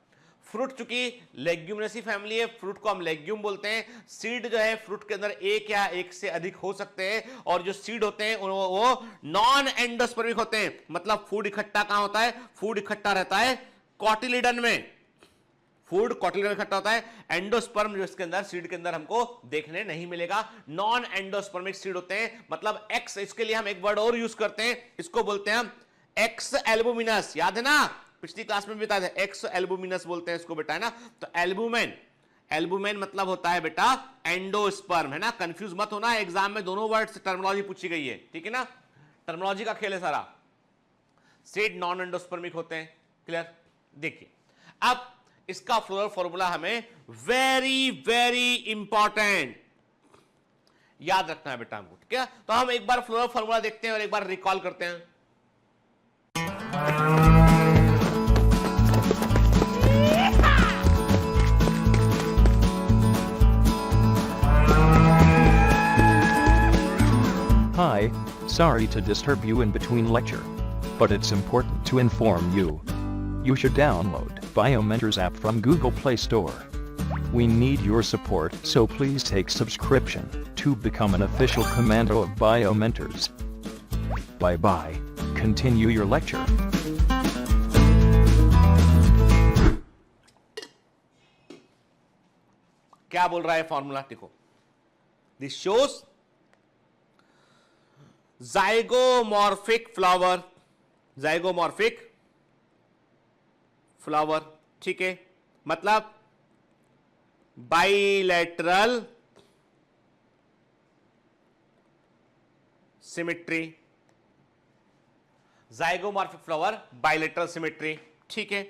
फ्रूट चूंकि लेग्यूमिनेसी फैमिली है, फ्रूट को हम लेग्यूम बोलते हैं। सीड जो है फ्रूट के अंदर एक या एक से अधिक हो सकते हैं, और जो सीड होते हैं वो नॉन एंडोस्पर्मिक होते हैं, मतलब फूड इकट्ठा कहां होता है, फूड इकट्ठा रहता है कॉटिलिडन में, फूड कॉटिलिडन में इकट्ठा होता है। एंडोस्पर्म जो इसके अंदर सीड के अंदर हमको देखने नहीं मिलेगा, नॉन एंडोस्पर्मिक सीड होते हैं, मतलब एक्स, इसके लिए हम एक वर्ड और यूज करते हैं, इसको बोलते हैं हम एक्स एल्बुमिनस, याद है ना, पिछली क्लास में भी बताया था, एक्स एल्बुमिनस बोलते हैं इसको बेटा, है ना। तो एल्बुमेन मतलब होता है बेटा एंडोस्पर्म, है ना, कंफ्यूज मत होना, एग्जाम में दोनों वर्ड से टर्मिनोलॉजी पूछी गई है, ठीक है ना, टर्मिनोलॉजी का खेल है सारा। सीड नॉन एंडोस्पर्मिक होते हैं, क्लियर। देखिए अब इसका फ्लोरल फॉर्मूला हमें वेरी वेरी इंपॉर्टेंट याद रखना है बेटा हमको, ठीक है। तो हम एक बार फ्लोरल फॉर्मूला देखते हैं और एक बार रिकॉल करते हैं। Hi, sorry to disturb you in between lecture. But it's important to inform you. You should download Biomentors app from Google Play Store. We need your support, so please take subscription to become an official commando of Biomentors. Bye bye. Continue your lecture. क्या बोल रहा है formula, देखो, this shows ज़ाइगोमॉर्फिक flower, ठीक है, मतलब bilateral symmetry, zygomorphic flower bilateral symmetry, ठीक है।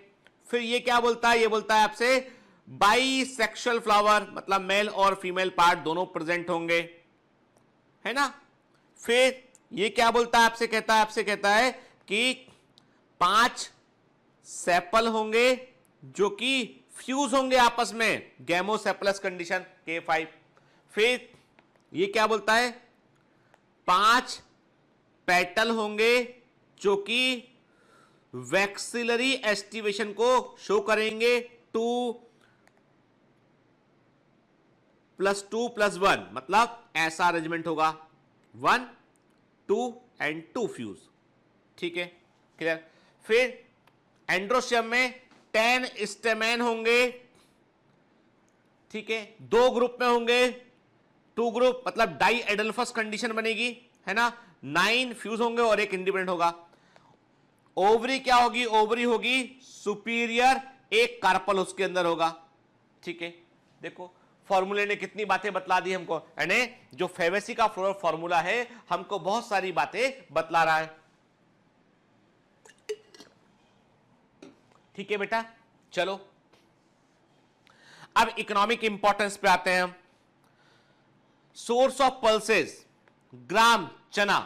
फिर ये क्या बोलता है, ये बोलता है आपसे बाइसेक्सुअल फ्लावर, मतलब मेल और फीमेल पार्ट दोनों प्रेजेंट होंगे, है ना। फिर ये क्या बोलता है, आपसे कहता है कि 5 सेपल होंगे जो कि फ्यूज होंगे आपस में, गैमोसेपलस कंडीशन K5। फिर ये क्या बोलता है, 5 पेटल होंगे जो कि वैक्सिलरी एस्टिवेशन को शो करेंगे, 2+2+1, मतलब ऐसा अरेंजमेंट होगा, 1 2 एंड 2 फ्यूज, ठीक है, क्लियर। फिर एंड्रोशियम में 10 स्टेमेन होंगे, ठीक है, 2 ग्रुप में होंगे, 2 ग्रुप मतलब डाई एडल्फस कंडीशन बनेगी, है ना, 9 फ्यूज होंगे और एक इंडिपेंडेंट होगा। ओवरी क्या होगी, ओवरी होगी सुपीरियर, एक कार्पल उसके अंदर होगा, ठीक है। देखो फॉर्मूले ने कितनी बातें बतला दी हमको, यानी जो फेबेसी का फ्लोरल फॉर्मूला है हमको बहुत सारी बातें बतला रहा है, ठीक है बेटा। चलो अब इकोनॉमिक इंपॉर्टेंस पे आते हैं हम। सोर्स ऑफ पल्सेस, ग्राम चना,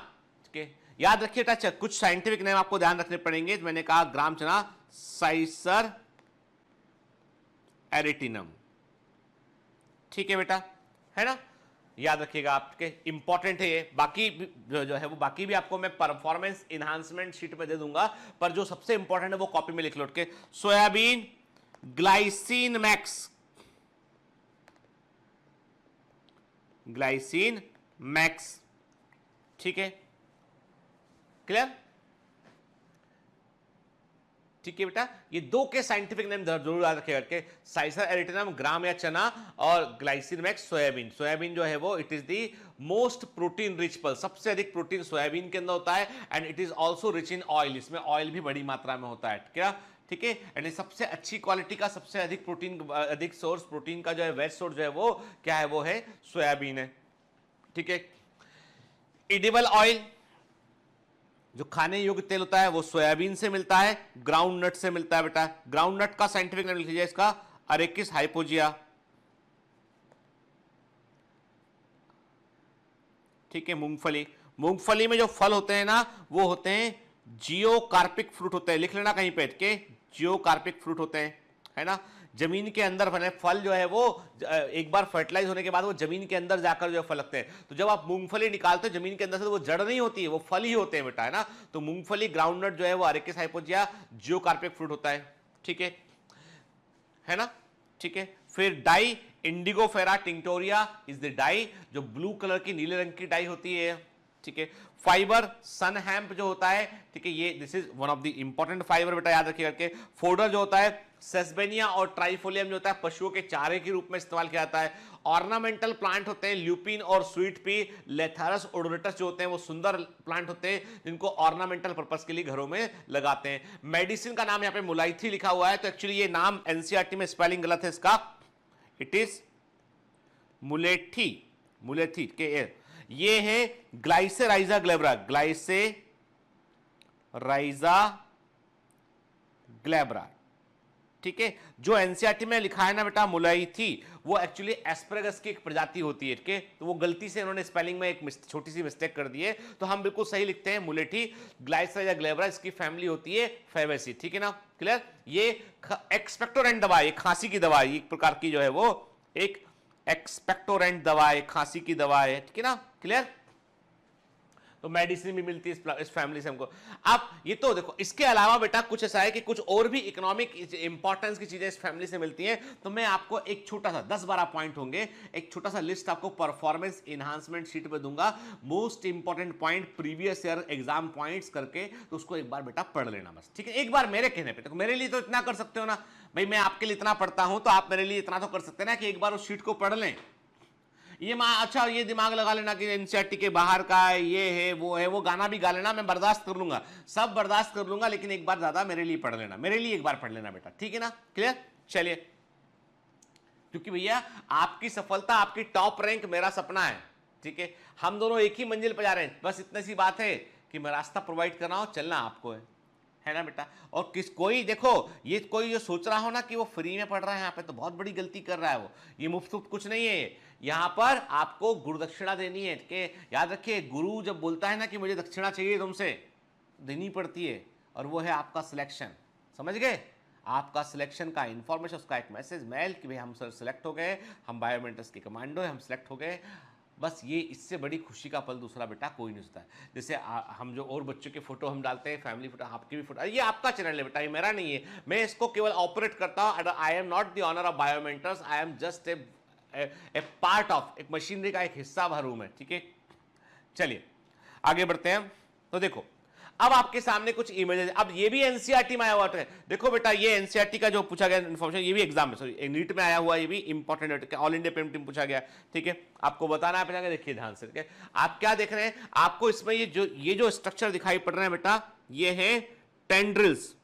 ठीक है, याद रखिए बेटा, कुछ साइंटिफिक नेम आपको ध्यान रखने पड़ेंगे। मैंने कहा ग्राम चना साइसर एरिटिनम, ठीक है बेटा, है ना, याद रखिएगा, आपके इंपॉर्टेंट है ये। बाकी जो है वो बाकी भी आपको मैं परफॉर्मेंस इनहांसमेंट शीट में दे दूंगा, पर जो सबसे इंपॉर्टेंट है वो कॉपी में लिख लो के। Soybean glycine max, glycine max, ठीक है, क्लियर, ठीक है बेटा। ये दो के साइंटिफिक नेम जरूर याद रखिएगा के, साइसर एरिटेनम ग्राम या चना और ग्लाइसिन मैक्स सोयाबीन। सोयाबीन जो है वो it is the most protein rich pulse, सबसे अधिक प्रोटीन सोयाबीन के अंदर होता है, and it is also rich in oil, इसमें ऑयल भी बड़ी मात्रा में होता है, क्या, ठीक है। एंड सबसे अच्छी क्वालिटी का, सबसे अधिक प्रोटीन, अधिक सोर्स प्रोटीन का जो है, वेज सोर्स जो है वो क्या है, वो है सोयाबीन है, ठीक है। एडिबल ऑयल, जो खाने योग्य तेल होता है वो सोयाबीन से मिलता है, ग्राउंड नट से मिलता है बेटा। ग्राउंड नट का साइंटिफिक नेम लिख लीजिए इसका, अरेकिस हाइपोजिया, ठीक है। मूंगफली, मूंगफली में जो फल होते हैं ना वो होते हैं जियोकार्पिक फ्रूट होते हैं, लिख लेना कहीं पे के, जियोकार्पिक फ्रूट होते हैं, है ना। जमीन के अंदर बने फल जो है वो एक बार फर्टिलाइज होने के बाद वो जमीन के अंदर जाकर जो फल लगते हैं। तो जब आप मूंगफली निकालते हो जमीन के अंदर से तो वो जड़ नहीं होती है, वो फल ही होते हैं बेटा, है ना। तो मूंगफली, ग्राउंडनट जो है वो अरेकिस हाइपोजिया जियोकार्पिक फ्रूट होता है, ठीक है ना, ठीक है। फिर dye, Indigofera tinctoria is the dye, जो ब्लू कलर की, नीले रंग की डाई होती है, ठीक है। फाइबर, सन हैम्प जो होता है, ठीक है, ये this is one of the important fibre बेटा, याद रखिए करके। फोडर जो होता है, सेस्बेनिया और ट्राइफोलियम जो होता है पशुओं के चारे के रूप में इस्तेमाल किया जाता है। ऑर्नामेंटल प्लांट होते हैं, ल्यूपिन और स्वीट पी, लेथारस ओडोरेटस जो होते हैं वो सुंदर प्लांट होते हैं जिनको ऑर्नामेंटल पर्पस के लिए घरों में लगाते हैं। मेडिसिन का नाम यहाँ पे मुलाइथी लिखा हुआ है, तो एक्चुअली ये नाम एनसीईआरटी में स्पेलिंग गलत है इसका, इट इज मुलेठी, मुलेथी के, ये है ग्लाइसेराइजा ग्लेब्रा, ग्लाइसेराइजा ग्लेब्रा, ठीक है। जो एनसीईआरटी में लिखा है ना बेटा मुलाइथी, वो एक्चुअली एस्परेगस की एक प्रजाति होती है, ठीक है। तो वो गलती से इन्होंने स्पेलिंग में एक छोटी सी मिस्टेक कर दी है, तो हम बिल्कुल सही लिखते हैं मुलेठी, ग्लाइसेराइजा ग्लेब्रा, इसकी फैमिली होती है फेबेसी, ठीक है ना, क्लियर। ये एक्सपेक्टोरेंट दवा है, खांसी की दवा है, एक प्रकार की जो है वो एक एक्सपेक्टोरेंट दवा है, खांसी की दवा है, ठीक है ना, क्लियर। तो मेडिसिन भी मिलती है इस फैमिली से हमको। अब ये तो देखो, इसके अलावा बेटा कुछ ऐसा है कि कुछ और भी इकोनॉमिक इंपॉर्टेंस की चीजें इस फैमिली से मिलती हैं, तो मैं आपको एक छोटा सा 10-12 पॉइंट होंगे, एक छोटा सा लिस्ट आपको परफॉर्मेंस इनहांसमेंट शीट पे दूंगा, most important point, previous year exam points करके, तो उसको एक बार बेटा पढ़ लेना बस, ठीक है। एक बार मेरे कहने पे, तो मेरे लिए तो इतना कर सकते हो ना भाई, मैं आपके लिए इतना पढ़ता हूं तो आप मेरे लिए इतना तो कर सकते हैं ना कि एक बार उस शीट को पढ़ लें। ये अच्छा, ये दिमाग लगा लेना कि एनसीईआरटी के बाहर का है, ये है, वो गाना भी गा लेना, मैं बर्दाश्त कर लूंगा, सब बर्दाश्त कर लूंगा, लेकिन एक बार ज्यादा मेरे लिए पढ़ लेना, मेरे लिए एक बार पढ़ लेना बेटा, ठीक है ना, क्लियर। चलिए, क्योंकि भैया आपकी सफलता, आपकी टॉप रैंक मेरा सपना है, ठीक है। हम दोनों एक ही मंजिल पर जा रहे हैं, बस इतनी सी बात है कि मैं रास्ता प्रोवाइड कर रहा हूं, चलना आपको है ना बेटा। और कोई देखो, ये कोई जो सोच रहा हो ना कि वो फ्री में पढ़ रहा है यहाँ पे, तो बहुत बड़ी गलती कर रहा है वो। ये मुफ्त कुछ नहीं है, यहाँ पर आपको गुरु दक्षिणा देनी है, कि याद रखिए, गुरु जब बोलता है ना कि मुझे दक्षिणा चाहिए तुमसे, देनी पड़ती है, और वो है आपका सिलेक्शन, समझ गए, आपका सिलेक्शन का इंफॉर्मेशन, उसका एक मैसेज मेल कि भाई हम सर सिलेक्ट हो गए, हम बायोमेंटर्स के कमांडो है, हम सिलेक्ट हो गए, बस ये, इससे बड़ी खुशी का पल दूसरा बेटा कोई नहीं होता है। जैसे हम जो और बच्चों के फोटो हम डालते हैं, फैमिली फोटो, आपकी भी फोटो, ये आपका चैनल है बेटा, ये मेरा नहीं है, मैं इसको केवल ऑपरेट करता हूँ। I am not the owner of Biomentors, I am just a part of, एक मशीनरी का एक हिस्सा भर हूं मैं, ठीक है। चलिए आगे बढ़ते हैं। तो देखो, अब आपके सामने कुछ इमेजेस, अब ये भी एनसीईआरटी में आया हुआ है, देखो बेटा, ये एनसीईआरटी का जो पूछा गया इन्फॉर्मेशन, ये भी एग्जाम में, सॉरी नीट में आया हुआ, ये भी इंपॉर्टेंट है, ऑल इंडिया पेमेंट पूछा गया, ठीक है। आपको बताना है, देखिए ध्यान से, ठीक है। आप क्या देख रहे हैं, आपको इसमें ये जो स्ट्रक्चर दिखाई पड़ रहे हैं बेटा, ये है टेंड्रिल्स,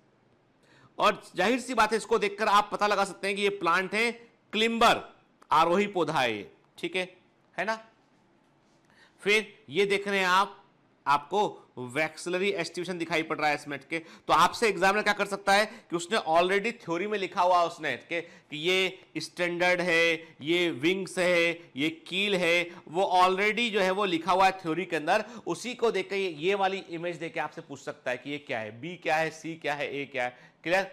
और जाहिर सी बात है, इसको देखकर आप पता लगा सकते हैं कि ये प्लांट है क्लिम्बर, आरोही पौधा है ये, ठीक है ना। फिर ये देख रहे हैं आपको वैक्सिलरी एस्टिवेशन दिखाई पड़ रहा है इसमें, के तो आपसे एग्जामिनर क्या कर सकता है कि उसने ऑलरेडी थ्योरी में लिखा हुआ उसने कि ये स्टैंडर्ड है, ये विंग्स है, ये कील है, वो ऑलरेडी जो है वो लिखा हुआ है थ्योरी के अंदर, उसी को देख के ये वाली इमेज देख के आपसे पूछ सकता है कि ये क्या है, बी क्या है, सी क्या है, ए क्या है, क्लियर।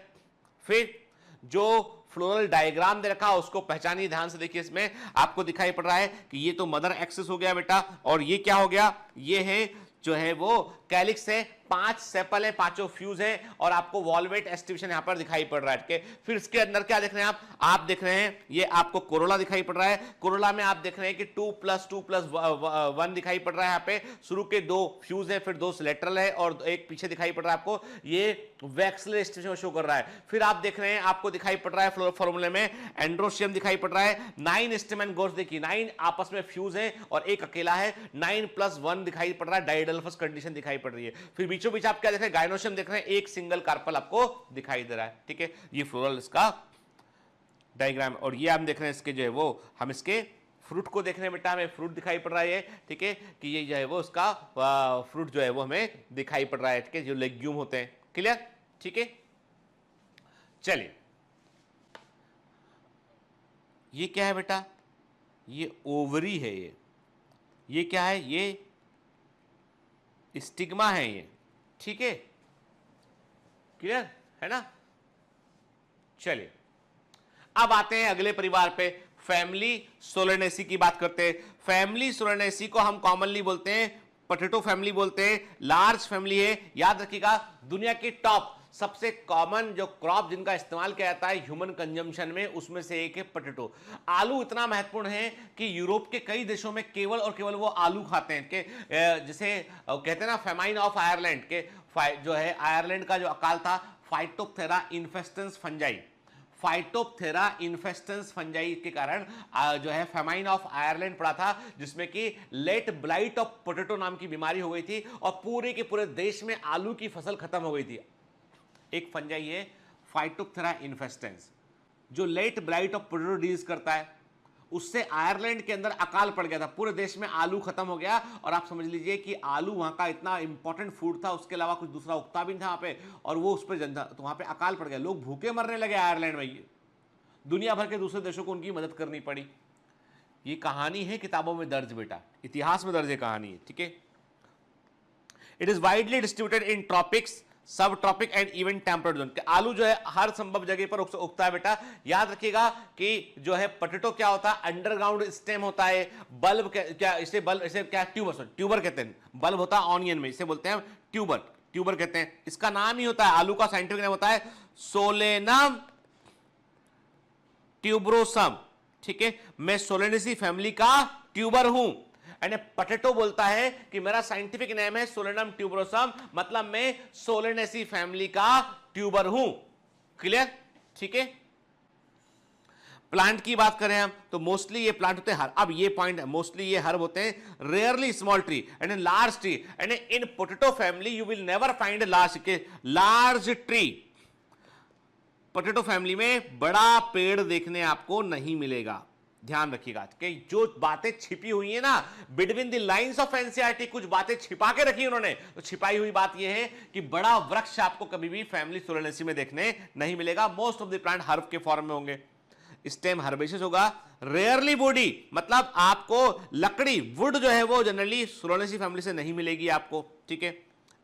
फिर जो फ्लोरल डायग्राम दे रखा उसको पहचानिए ध्यान से, देखिए इसमें आपको दिखाई पड़ रहा है कि ये तो मदर एक्सिस हो गया बेटा, और ये क्या हो गया, ये है जो है वो कैलिक्स है, 5 सेपल है, 5 फ्यूज है और आपको वॉल्वेट एस्टिवेशन यहां पर दिखाई पड़ रहा है। ठीक है, फिर इसके अंदर क्या देख रहे हैं आप देख रहे हैं ये आपको कोरोला दिखाई पड़ रहा है। कोरोला में आप देख रहे हैं कि 2+2+1 दिखाई पड़ रहा है। यहां पे शुरू के 2 फ्यूज है, फिर 2 लेटरल है और एक पीछे दिखाई पड़ रहा है आपको, ये वैक्सल एस्टिवेशन शो कर रहा है। फिर आप देख रहे हैं आपको दिखाई पड़ रहा है फॉर्मूले में एंड्रोशियम दिखाई पड़ रहा है। 9 स्टेमन गोर्स, देखिए 9 आपस में फ्यूज है और एक अकेला है। 9+1 दिखाई पड़ रहा है, डाइडल्फस कंडीशन दिखाई पड़ रही है। फिर बीचों बीच आप क्या देख रहे हैं, गाइनोशियम देख रहे हैं, एक सिंगल कार्पल आपको दिखाई दे रहा है। ठीक है, ये फ्लोरल इसका डायग्राम। और ये हम देख रहे हैं इसके जो है वो, हम इसके फ्रूट को देख रहे हैं बेटा, हमें फ्रूट दिखाई पड़ रहा है। ठीक है, कि ये जो है वो उसका फ्रूट जो है वो हमें दिखाई पड़ रहा है। ठीक है, जो लेग्यूम होते हैं। क्लियर? ठीक है, चलिए ये क्या है बेटा, ये ओवरी है। ये क्या है, ये स्टिग्मा है ये। ठीक है, क्लियर है ना? चलिए अब आते हैं अगले परिवार पे, फैमिली सोलेनेसी की बात करते हैं। फैमिली सोलेनेसी को हम कॉमनली बोलते हैं पोटैटो फैमिली बोलते हैं। लार्ज फैमिली है, याद रखिएगा। दुनिया की टॉप सबसे कॉमन जो क्रॉप जिनका इस्तेमाल किया जाता है ह्यूमन कंजम्पशन में, उसमें से एक है पोटैटो। आलू इतना महत्वपूर्ण है कि यूरोप के कई देशों में केवल और केवल वो आलू खाते हैं। कि जिसे कहते हैं ना फेमाइन ऑफ आयरलैंड के, जो है आयरलैंड का जो अकाल था, फाइटोप्थेरा इन्फेस्टेंस फंजाई, फाइटोप्थेरा इन्फेस्टेंस फंजाई के कारण जो है फेमाइन ऑफ आयरलैंड पड़ा था, जिसमें कि लेट ब्लाइट ऑफ पोटैटो नाम की बीमारी हो गई थी और पूरे के पूरे देश में आलू की फसल खत्म हो गई थी। एक फंजाई है फाइटोप्थेरा इन्फेस्टेंस, जो late blight of potato disease करता है। उससे आयरलैंड के अंदर अकाल पड़ गया था, पूरे देश में आलू खत्म हो गया। और आप समझ लीजिए कि आलू वहां का इतना इंपॉर्टेंट फूड था, उसके अलावा कुछ दूसरा उगता भी नहीं था वहां पे, और वो उस पर जनता, तो वहां पे अकाल पड़ गया, लोग भूखे मरने लगे आयरलैंड में। दुनिया भर के दूसरे देशों को उनकी मदद करनी पड़ी। ये कहानी है किताबों में दर्ज बेटा, इतिहास में दर्ज कहानी है। ठीक है, it is widely distributed in tropics, subtropic and even temperate zone. आलू जो है हर संभव जगह पर उगता है बेटा। याद रखिएगा कि जो है पोटैटो क्या होता है, अंडरग्राउंड स्टेम होता है। बल्ब क्या, इसे क्या ट्यूबर कहते हैं। बल्ब होता है ऑनियन में, इसे बोलते हैं ट्यूबर कहते हैं। इसका नाम ही होता है, आलू का साइंटिफिक नाम होता है सोलेनम ट्यूबरोसम। ठीक है, मैं सोलेनेसी फैमिली का ट्यूबर हूं। एंड पोटैटो बोलता है कि मेरा साइंटिफिक नेम है सोलेनम ट्यूबरोसम, मतलब मैं सोलेनेसी फैमिली का ट्यूबर हूं। क्लियर? ठीक है, प्लांट की बात करें हम तो मोस्टली ये प्लांट होते हैं हर, अब ये पॉइंट है, मोस्टली ये हर्ब होते हैं, rarely small tree and large tree. And in potato family you will never find large tree. Potato family में बड़ा पेड़ देखने आपको नहीं मिलेगा, ध्यान रखिएगा। कि जो बातें छिपी हुई है ना between the lines of NCERT, कुछ बातें छिपा के रखी उन्होंने, तो छिपाई हुई बात यह है कि बड़ा वृक्ष आपको कभी भी फैमिली सोलेनेसी में देखने नहीं मिलेगा। Most of the plant herb के फॉर्म में होंगे। स्टेम हर्बेशियस होगा, रेयरली बॉडी, मतलब आपको लकड़ी वुड जो है वो जनरली सोलेनेसी फैमिली से नहीं मिलेगी आपको। ठीक है,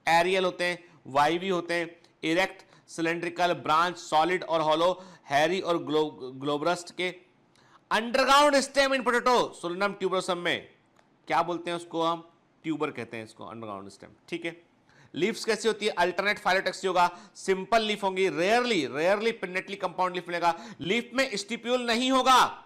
एरियल होते हैं, वाइवी होते हैं, इरेक्ट, सिलेंड्रिकल, ब्रांच, सॉलिड और हॉलो, हैरी और ग्लोबरस्ट के। Underground stem in potato Solanum tuberosum में क्या बोलते हैं उसको, हम ट्यूबर कहते हैं इसको, अंडरग्राउंड स्टेम। ठीक है, लीव्स कैसी होती है, अल्टरनेट फाइलोटेक्सी होगा, सिंपल लीफ होंगी, रेयरली पिन्नेटली कंपाउंड लीफ मिलेगा। लीफ में स्टिप्यूल नहीं होगा,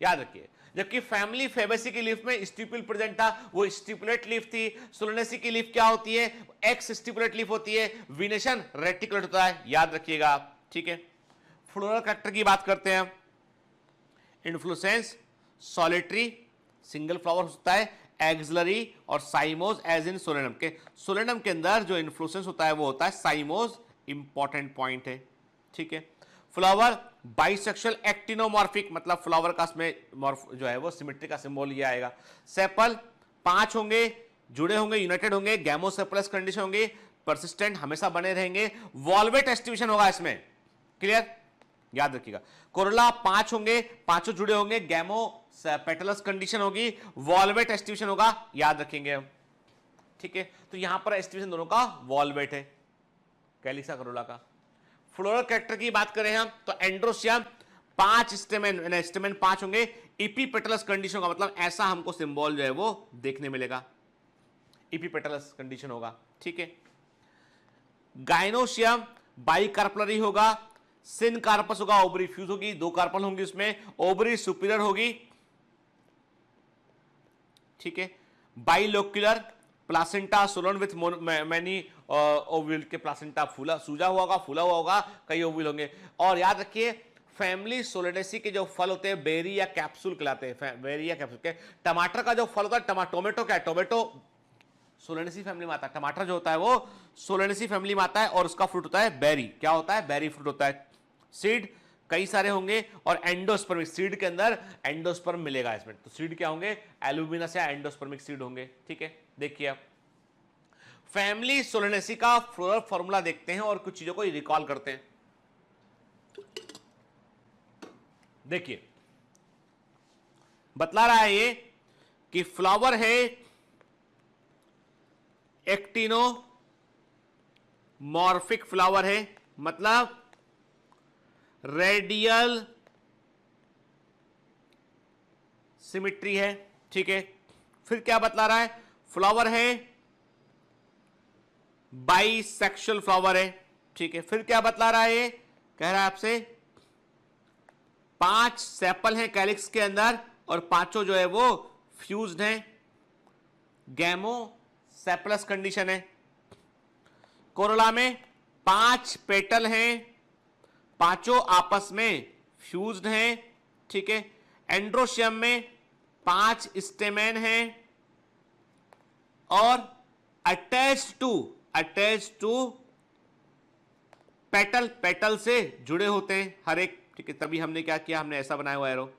याद रखिए। जबकि फैमिली फेबेसी की लीफ में स्टिप्यूल प्रेजेंट था, वो स्टिपुलेट लीफ थी। सोलेनेसी की लीफ क्या होती है, एक्स स्टिपुलेट लीफ होती है। विनेशन रेटिकुलेट होता है, याद रखिएगा। ठीक है, फ्लोरल कैरेक्टर की बात करते हैं हम। इन्फ्लोरेसेंस सॉलिटरी, सिंगल फ्लावर होता है, एक्सिलरी और साइमोज एज इन सोलेनम के। सोलेनम के अंदर जो इन्फ्लोरेसेंस होता है वो होता है साइमोज, इंपॉर्टेंट पॉइंट है। ठीक है, फ्लावर बाइसेक्सुअल एक्टिनोमॉर्फिक, मतलब फ्लावर का जो है वो सिमेट्री का सिंबल ये आएगा। सेपल 5 होंगे, जुड़े होंगे, यूनाइटेड होंगे, गैमोसेपलस कंडीशन होंगे, परसिस्टेंट हमेशा बने रहेंगे। वॉल्वेट एस्टिवेशन होगा इसमें, क्लियर, याद रखिएगा। कोरोला 5 होंगे, 5 जुड़े होंगे, गैमो पेटलस कंडीशन होगी, वॉल्वेट एस्टिवेशन होगा, याद रखेंगे हम। ठीक है, तो यहां पर एस्टिवेशन दोनों का वॉल्वेट है, कैलिक्सा कोरोला का। फ्लोरल कैरेक्टर की बात करें हम तो एंड्रोसियम 5 स्टेमेन 5 होंगे, इपीपेटलस कंडीशन का मतलब ऐसा हमको सिंबल जो है वो देखने मिलेगा। इपीपेटलस कंडीशन होगा, ठीक है। गाइनोशियम बाइकार्पलरी होगा, सिन कार्पस होगा, ओवरी फ्यूज होगी, 2 कार्पल होंगी उसमें, ओवरी सुपीरियर होगी, ठीक है। Bilocular placenta swollen with many ovule के प्लासेंटा फूला सूजा हुआ होगा, फूला हुआ होगा, कई ओव्यूल होंगे। और याद रखिए फैमिली सोलेनेसी के जो फल होते हैं बेरी या कैप्सूल कहलाते हैं, बेरी या कैप्सूल के। टमाटर का जो फल होता है टोमेटो क्या है, टोमेटो सोलेनेसी फैमिली में आता है, टमाटर जो होता है वो सोलेनेसी फैमिली में आता है और उसका फ्रूट होता है बेरी, क्या होता है, बेरी फ्रूट होता है। सीड कई सारे होंगे और एंडोस्पर्मिक, सीड के अंदर एंडोस्पर्म मिलेगा इसमें, तो सीड क्या होंगे, एल्यूमिनस या एंडोस्पर्मिक सीड होंगे, ठीक है। देखिए आप फैमिली सोलेनेसी का फ्लोरल फॉर्मूला देखते हैं और कुछ चीजों को रिकॉल करते हैं। देखिए बतला रहा है ये कि फ्लावर है एक्टिनो मॉर्फिक फ्लावर है, मतलब रेडियल सिमिट्री है, ठीक है। फिर क्या बतला रहा है, फ्लावर है बाइसेक्सुअल फ्लावर है, ठीक है। फिर क्या बतला रहा है ये, कह रहा है आपसे 5 सेपल हैं कैलिक्स के अंदर और 5 जो है वो फ्यूज्ड हैं, गैमो सेपलस कंडीशन है। कोरोला में 5 पेटल हैं, 5 आपस में फ्यूज्ड हैं, ठीक है। एंड्रोशियम में 5 स्टेमेन हैं और अटैच टू पेटल से जुड़े होते हैं हर एक, ठीक है। तभी हमने क्या किया, हमने ऐसा बनाया हुआ arrow,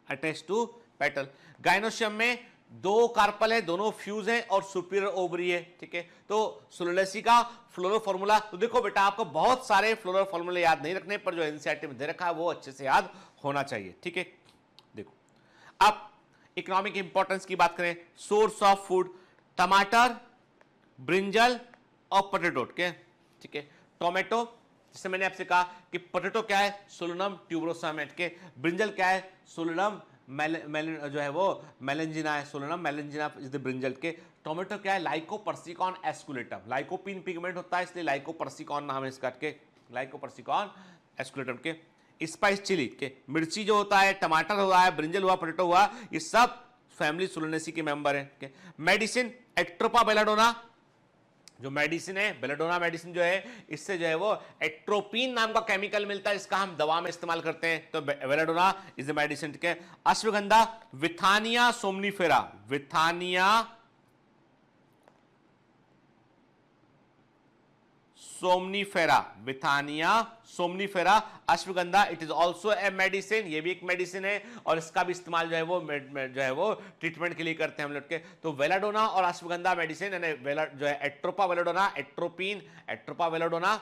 attach to petal. Gynoecium में 2 कार्पल है, दोनों फ्यूज हैं और सुपीरियर ओवरी है, ठीक है। तो सोलेनेसी का फ्लोरल फॉर्मूला, तो देखो बेटा आपको बहुत सारे फ्लोरल फॉर्मूले याद नहीं रखने पर जो एनसीईआरटी में दे रखा है वो अच्छे से याद होना चाहिए, ठीक है। देखो अब इकोनॉमिक इंपॉर्टेंस की बात करें, सोर्स ऑफ फूड, टमाटर, ब्रिंजल और पोटैटो, ठीक है। टोमेटो, जैसे मैंने आपसे कहा कि पोटैटो क्या है, सोलोनम ट्यूबरोसम, के ब्रिंजल क्या है, सोलोनम जो है वो मेलेंजिना है, सोलोनम मेलेंजिना इज द ब्रिंजल के। टोमेटो क्या है, लाइकोपर्सिकॉन एस्कुलेटम, लाइकोपीन पिगमेंट होता है इसलिए लाइकोपर्सिकॉन नाम है इसका, के लाइकोपर्सिकॉन एस्कुलेटम के। स्पाइस चिली के, मिर्ची जो होता है, टमाटर हुआ है, ब्रिंजल हुआ, पोटैटो हुआ, ये सब फैमिली सोलेनेसी के मेंबर हैं। मेडिसिन एट्रोपा बेलाडोना, जो मेडिसिन है बेलाडोना मेडिसिन जो है, इससे जो है वो एट्रोपिन नाम का केमिकल मिलता है, इसका हम दवा में इस्तेमाल करते हैं, तो बेलाडोना इज द मेडिसिन, ठीक है। Ashwagandha Withania somnifera, Withania somnifera, Withania somnifera ashwagandha, it is also a medicine, ये भी एक मेडिसिन है और इसका भी इस्तेमाल जो है वो ट्रीटमेंट के लिए करते हैं हम लोग के। तो वेलाडोना और अश्वगंधा मेडिसिन, यानी जो है एट्रोपा वेलाडोना, एट्रोपिन, एट्रोपा वेलाडोना,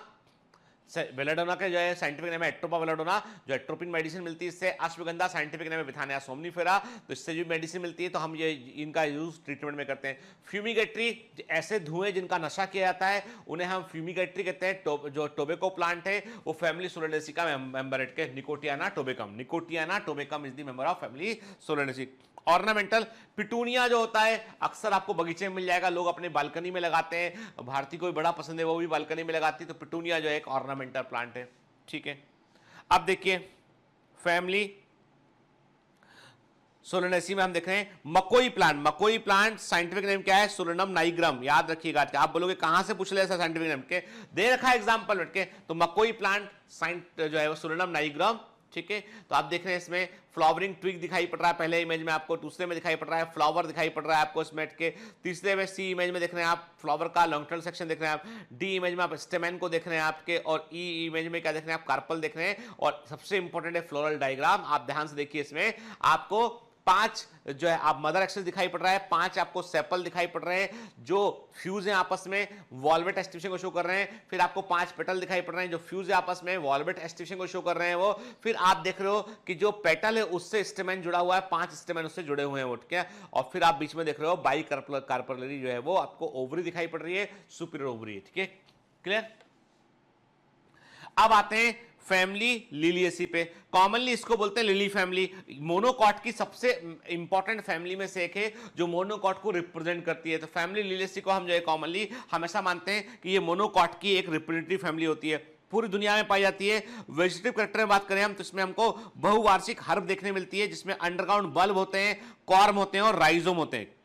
वेलाडोना के जो है साइंटिफिक नेम है एट्रोपा वेलाडोना, जो एट्रोपिन मेडिसिन मिलती है इससे। अश्वगंधा साइंटिफिक नेम है विथानिया सोमनीफेरा, तो इससे जो मेडिसिन मिलती है तो हम ये इनका यूज ट्रीटमेंट में करते हैं। फ्यूमिगेटरी, ऐसे धुएं जिनका नशा किया जाता है उन्हें हम फ्यूमिगेटरी कहते हैं। जो टोबैको प्लांट है वो फैमिली सोलेनेसी का मेंबर है, Nicotiana tabacum, Nicotiana tabacum is the member of family Solanaceae. Ornamental, petunia जो होता है अक्सर आपको बगीचे में मिल जाएगा, लोग अपने बालकनी में लगाते हैं, भारती को भी बड़ा पसंद है, वो भी बालकनी में लगाती है, तो पिटूनिया जो है एक ऑर्नामेंटल प्लांट है, ठीक है। अब देखिए फैमिली सोलेनेसी में हम देख रहे हैं मकोई प्लांट, मकोई प्लांट साइंटिफिक नेम क्या है, सोलेनम नाइग्रम, याद रखिएगा। आप बोलोगे कहां से पूछ ले ऐसा साइंटिफिक नेम के, दे रखा है एग्जांपल के, तो मकोई प्लांट जो है वो सोलेनम नाइग्रम, ठीक है। तो आप देख रहे हैं इसमें फ्लावरिंग ट्विग दिखाई पड़ रहा है पहले इमेज में आपको, दूसरे में दिखाई पड़ रहा है फ्लावर दिखाई पड़ रहा है आपको इसमें के, तीसरे में सी इमेज में देख रहे हैं आप फ्लावर का लॉन्ग सेक्शन देख रहे हैं आप, डी इमेज में आप स्टेमेन को देख रहे हैं आपके, और ई इमेज में क्या देख रहे हैं आप, कार्पल देख रहे हैं। और सबसे इंपॉर्टेंट है फ्लोरल डायग्राम, आप ध्यान से देखिए इसमें आपको 5 जो है आप मदर एक्सेस दिखाई पड़ रहा है, 5 आपको सेपल दिखाई पड़ रहे हैं जो फ्यूज हैं आपस में, वॉल्वेट एस्टिवेशन को शो कर रहे हैं। फिर आपको 5 पेटल दिखाई पड़ रहे हैं जो फ्यूज है आपस में, वॉल्वेट एस्टिवेशन को शो कर रहे हैं वो। फिर आप देख रहे हो कि जो पेटल है उससे स्टेमेन जुड़ा हुआ है, 5 स्टेमेन उससे जुड़े हुए हैं, ठीक है। और फिर आप बीच में देख रहे हो बाई कार्पलरी जो है वो आपको ओवरी दिखाई पड़ रही है, सुपीरियर ओवरी है, ठीक है, क्लियर। अब आते हैं फैमिली लिलियेसी पे, कॉमनली इसको बोलते हैं लिली फैमिली। मोनोकॉट की सबसे इंपॉर्टेंट फैमिली में से एक है जो मोनोकॉट को रिप्रेजेंट करती है। तो फैमिली लिलियेसी को हम जो है कॉमनली हमेशा मानते हैं कि ये मोनोकॉट की एक रिप्रेजेंटेटिव फैमिली होती है, पूरी दुनिया में पाई जाती है। वेजिटेटिव करेक्टर में बात करें हम तो इसमें हमको बहुवार्षिक हर्ब देखने मिलती है जिसमें अंडरग्राउंड बल्ब होते हैं, कॉर्म होते हैं और राइजोम होते हैं।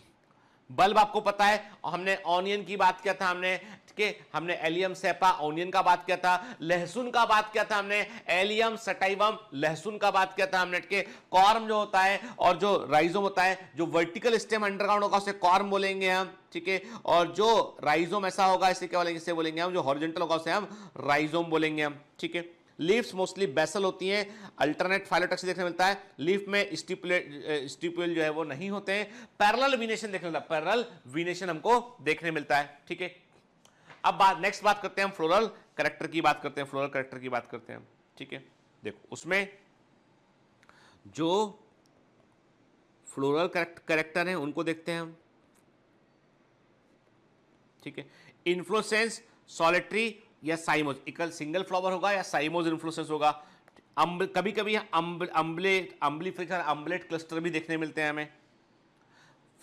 बल्ब आपको पता है, हमने ऑनियन की बात किया था, हमने एलियम सेपा ऑनियन का बात किया था, लहसुन का बात किया था हमने, एलियम सटाइवम लहसुन का बात किया था हमने के। कॉर्म जो होता है और जो राइजोम होता है, जो वर्टिकल स्टेम अंडरग्राउंड होगा उसे कॉर्म बोलेंगे हम, ठीक है, और जो राइजोम ऐसा होगा इसे क्या बोलेंगे, इसे बोलेंगे हम, जो हॉरिजॉन्टल होगा उसे हम राइजोम बोलेंगे हम, ठीक है। लीव्स मोस्टली बेसल होती हैं, अल्टरनेट फाइलोटेक्सी देखने मिलता है, लीफ में स्टिपुल जो है वो नहीं होते हैं, पैरेलल वीनेशन देखने मिलता है, पैरेलल वीनेशन हमको देखने मिलता है, ठीक है। अब नेक्स्ट बात करते हैं हम फ्लोरल कैरेक्टर की बात करते हैं, फ्लोरल कैरेक्टर की बात करते हैं, ठीक है। देखो उसमें जो फ्लोरल कैरेक्टर हैं उनको देखते हैं हम, ठीक है। इन्फ्लोरेसेंस सॉलिटरी या साइमोज, इक्वल सिंगल फ्लावर होगा या साइमोज इन्फ्लोरेसेंस होगा। कभी कभी अम्बलेट क्लस्टर भी देखने मिलते हैं हमें।